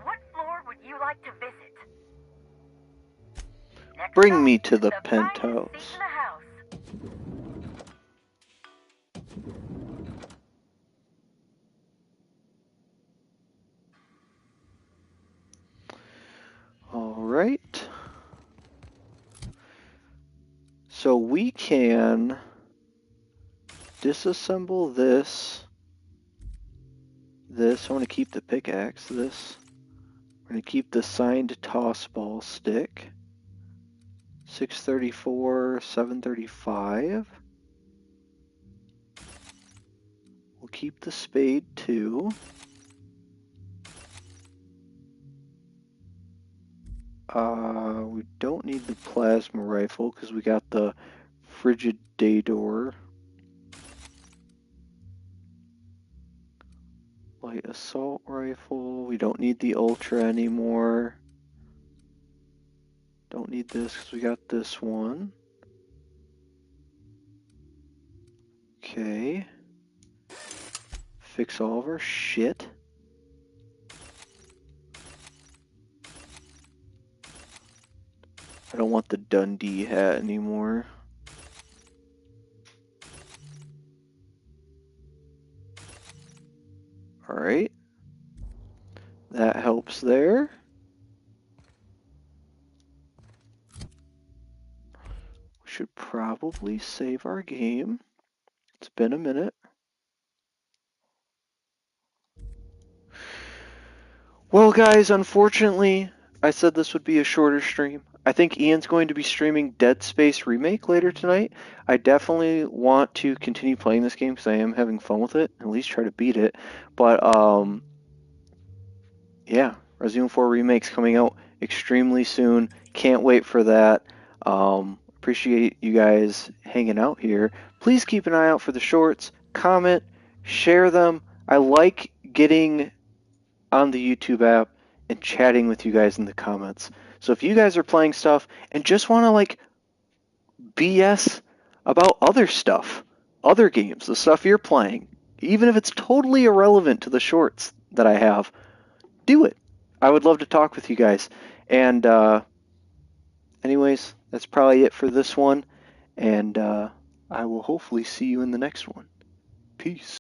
What floor would you like to visit? Next Bring up me to is the finest penthouse. seat in the house. Alright. So we can disassemble this. I want to keep the pickaxe. This. We're going to keep the signed toss ball stick. 634, 735. We'll keep the spade too. We don't need the plasma rifle because we got the Frigidator. Light assault rifle. We don't need the Ultra anymore. Don't need this because we got this one. Okay. fix all of our shit. I don't want the Dundee hat anymore. Alright. That helps there. We should probably save our game. It's been a minute. Well, guys, unfortunately, I said this would be a shorter stream. I think Ian's going to be streaming Dead Space Remake later tonight. I definitely want to continue playing this game because I am having fun with it, at least try to beat it. But, yeah, Resident Evil 4 Remake's coming out extremely soon. Can't wait for that. Appreciate you guys hanging out here. Please keep an eye out for the shorts. Comment, share them. I like getting on the YouTube app and chatting with you guys in the comments. So if you guys are playing stuff and just want to like BS about other stuff, other games, the stuff you're playing, even if it's totally irrelevant to the shorts that I have, do it. I would love to talk with you guys. And anyways, that's probably it for this one. And I will hopefully see you in the next one. Peace.